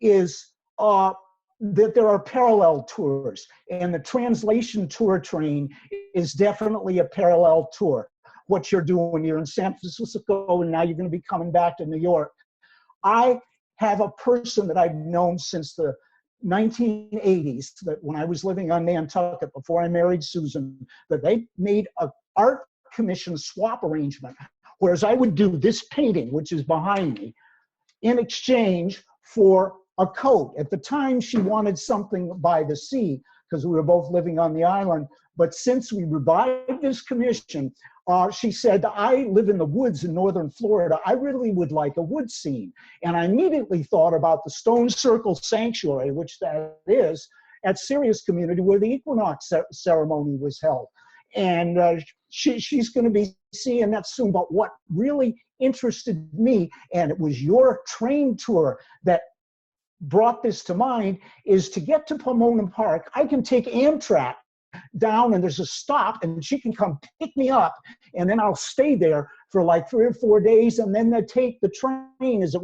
is that there are parallel tours, and the translation tour train is definitely a parallel tour. What you're doing, you're in San Francisco, and now you're going to be coming back to New York. I have a person that I've known since the 1980s, that when I was living on Nantucket before I married Susan, that they made an art commission swap arrangement, whereas I would do this painting, which is behind me, in exchange for a coat. At the time, she wanted something by the sea because we were both living on the island. But since we revived this commission, she said, I live in the woods in northern Florida. I really would like a wood scene. And I immediately thought about the Stone Circle Sanctuary, which that is, at Sirius Community, where the equinox ceremony was held. And she's going to be seeing that soon. But what really interested me, and it was your train tour that brought this to mind, is to get to Pomona Park, I can take Amtrak down and there's a stop and she can come pick me up, and then I'll stay there for like 3 or 4 days, and then they take the train as it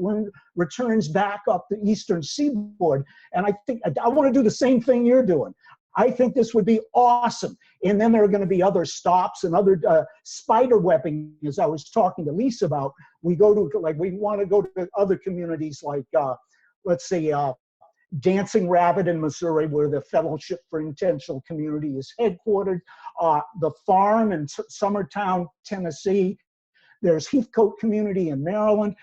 returns back up the eastern seaboard. And I think I want to do the same thing you're doing. I think this would be awesome. And then there are going to be other stops and other spider webbing, as I was talking to Lisa about. We go to, like, we want to go to other communities like let's say Dancing Rabbit in Missouri, where the Fellowship for Intentional Community is headquartered, the Farm in Summertown, Tennessee. There's Heathcote Community in Maryland.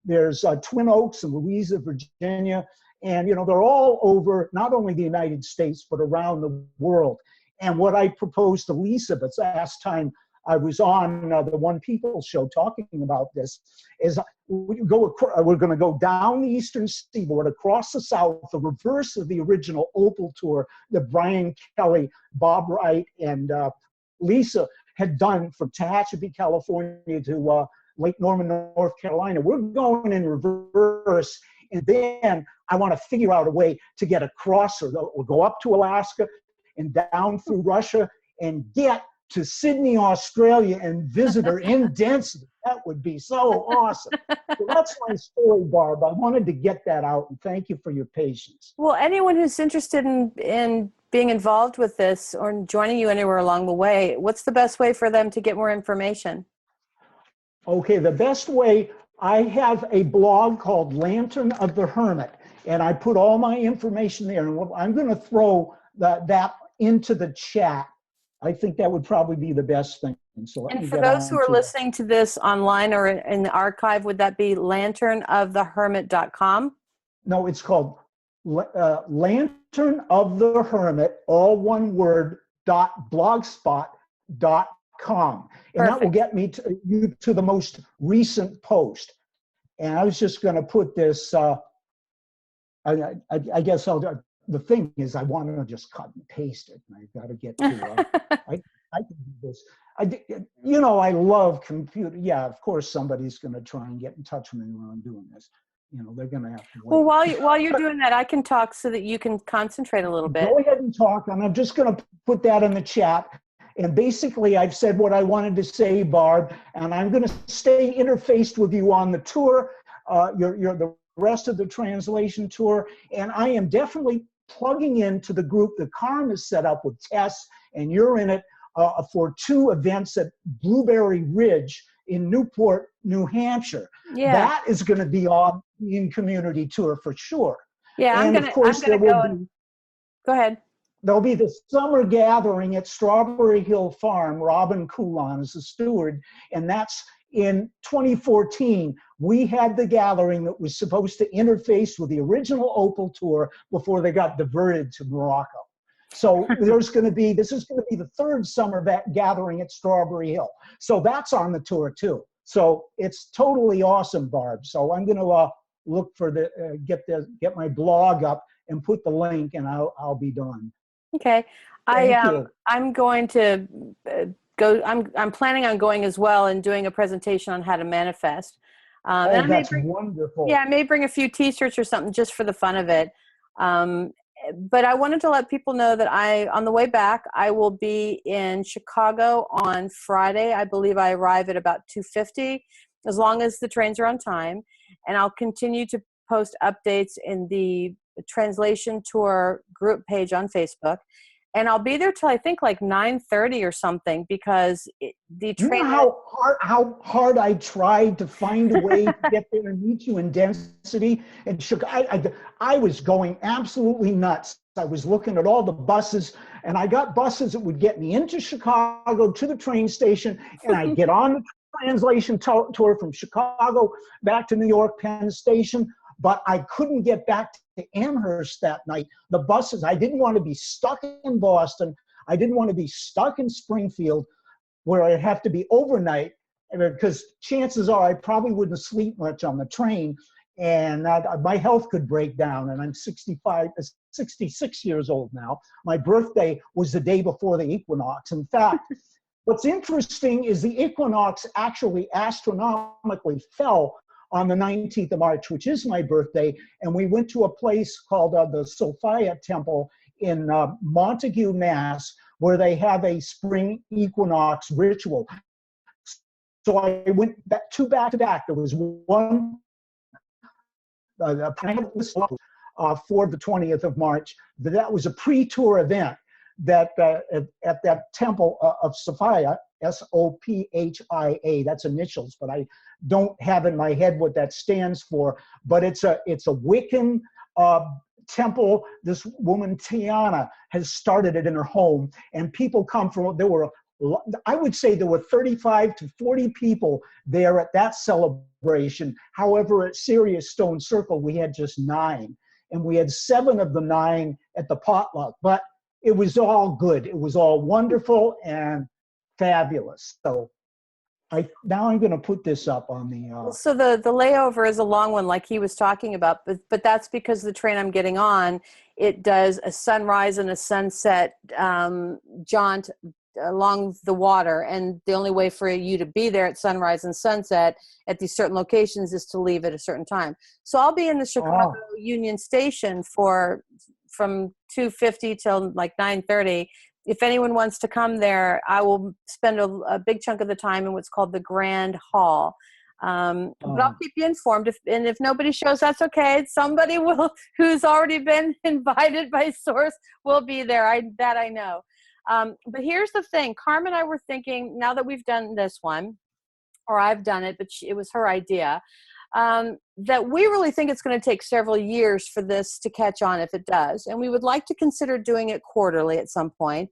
There's Twin Oaks in Louisa, Virginia. And, you know, they're all over, not only the United States, but around the world. And what I proposed to Lisa, but last time I was on the One People show talking about this, is we're going to go down the eastern seaboard, across the south, the reverse of the original Opal tour that Brian Kelly, Bob Wright, and Lisa had done from Tehachapi, California to Lake Norman, North Carolina. We're going in reverse, and then I want to figure out a way to get across, or go up to Alaska and down through Russia and get to Sydney, Australia, and visit her in density. That would be so awesome. So that's my story, Barb. I wanted to get that out, and thank you for your patience. Well, anyone who's interested in being involved with this or joining you anywhere along the way, what's the best way for them to get more information? Okay, the best way, I have a blog called Lantern of the Hermit, and I put all my information there. And I'm going to throw that into the chat. I think that would probably be the best thing. So and for those who are listening to this online or in the archive, would that be lanternofthehermit.com? No, it's called Lantern of the Hermit, all one word, .blogspot.com. And that will get me to the most recent post. And I was just going to put this, I guess the thing is, I want to just cut and paste it, and I've got to get to, I can do this. You know, I love computer. Yeah, of course, somebody's going to try and get in touch with me when I'm doing this. You know, they're going to have to wait. Well, while you're doing that, I can talk so that you can concentrate a little bit. Go ahead and talk, and I'm just going to put that in the chat. And basically, I've said what I wanted to say, Barb, and I'm going to stay interfaced with you on the tour, the rest of the translation tour, and I am definitely plugging into the group that Carm has set up with Tess, and you're in it for 2 events at Blueberry Ridge in Newport, New Hampshire. Yeah. That is going to be on the community tour for sure. Yeah, and of course, there will be. Go ahead. There'll be the summer gathering at Strawberry Hill Farm. Robin Coulon is the steward, and that's in 2014. We had the gathering that was supposed to interface with the original Opal tour before they got diverted to Morocco. So this is going to be the 3rd summer gathering at Strawberry Hill. So that's on the tour too. So it's totally awesome, Barb. So I'm going to look for get my blog up and put the link, and I'll be done. Okay. I'm going to go. I'm planning on going as well and doing a presentation on how to manifest. That's wonderful. Yeah, I may bring a few T-shirts or something just for the fun of it. but I wanted to let people know that on the way back, I will be in Chicago on Friday. I believe I arrive at about 2:50, as long as the trains are on time. And I'll continue to post updates in the translation tour group page on Facebook. And I'll be there till I think like 9:30 or something, because the You train. know how hard I tried to find a way to get there and meet you in density and Chicago. I was going absolutely nuts. I was looking at all the buses, and I got buses that would get me into Chicago to the train station, and I'd get on the translation tour from Chicago back to New York Penn Station. But I couldn't get back to Amherst that night. The buses, I didn't want to be stuck in Boston. I didn't want to be stuck in Springfield, where I'd have to be overnight, because chances are I probably wouldn't sleep much on the train, and my health could break down. And I'm 66 years old now. My birthday was the day before the equinox. In fact, what's interesting is the equinox actually astronomically fell on the 19th of March, which is my birthday, and we went to a place called the Sophia Temple in Montague, Mass, where they have a spring equinox ritual. So I went back to back. There was one for the 20th of March. That was a pre-tour event that at that temple of Sophia, S-O-P-H-I-A. That's initials, but I don't have in my head what that stands for. But it's a Wiccan temple. This woman Tiana has started it in her home, and people come from. I would say there were 35 to 40 people there at that celebration. However, at Sirius Stone Circle, we had just 9, and we had 7 of the 9 at the potluck. But it was all good. It was all wonderful and fabulous. So now I'm going to put this up on the. So the layover is a long one, like he was talking about, but that's because the train I'm getting on, it does a sunrise and a sunset jaunt along the water, and the only way for you to be there at sunrise and sunset at these certain locations is to leave at a certain time. So I'll be in the Chicago Union Station from 2:50 till like 9:30. If anyone wants to come there, I will spend a big chunk of the time in what's called the Grand Hall. But I'll keep you informed. If nobody shows, that's okay. Somebody who's already been invited by source will be there. I know. But here's the thing. Carmen and I were thinking, now that we've done this one, or I've done it, but it was her idea, that we really think it's going to take several years for this to catch on if it does. And we would like to consider doing it quarterly at some point.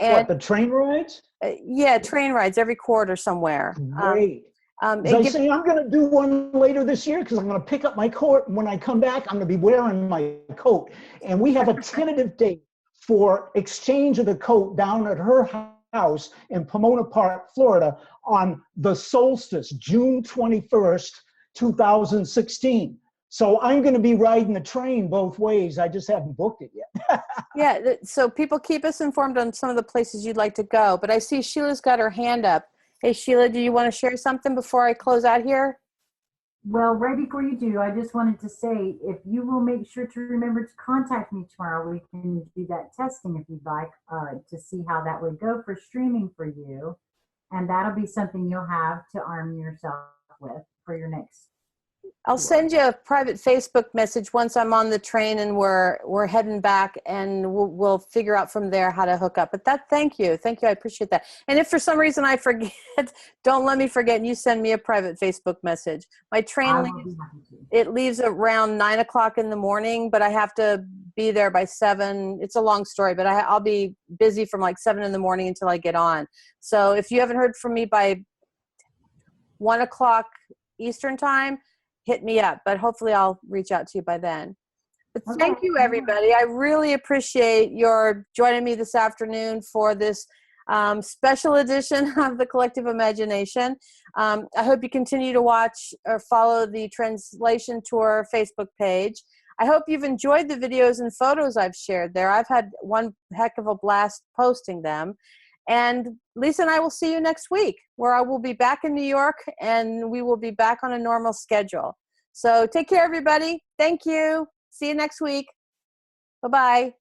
And, the train rides? Yeah, train rides every quarter somewhere. Great. As I say, I'm going to do one later this year, because I'm going to pick up my coat. And when I come back, I'm going to be wearing my coat. And we have a tentative date for exchange of the coat down at her house in Pomona Park, Florida, on the solstice, June 21st, 2016. So I'm going to be riding the train both ways. I just haven't booked it yet. Yeah, so people keep us informed on some of the places you'd like to go. But I see Sheila's got her hand up. Hey, Sheila, do you want to share something before I close out here? Well, right before you do, I just wanted to say, if you will make sure to remember to contact me tomorrow, we can do that testing if you'd like, to see how that would go for streaming for you. And that'll be something you'll have to arm yourself with for your next. I'll send you a private Facebook message once I'm on the train and we're heading back, and we'll figure out from there how to hook up. But thank you. I appreciate that. And if for some reason I forget, don't let me forget, and you send me a private Facebook message. My train leaves around 9 o'clock in the morning, but I have to be there by 7. It's a long story, but I'll be busy from like 7 in the morning until I get on. So if you haven't heard from me by 1 o'clock Eastern time, hit me up, but hopefully I'll reach out to you by then. But thank you, everybody. I really appreciate your joining me this afternoon for this special edition of the Collective Imagination. I hope you continue to watch or follow the Translation Tour Facebook page. I hope you've enjoyed the videos and photos I've shared there. I've had one heck of a blast posting them. And Lisa and I will see you next week, where I will be back in New York, and we will be back on a normal schedule. So take care, everybody. Thank you. See you next week. Bye-bye.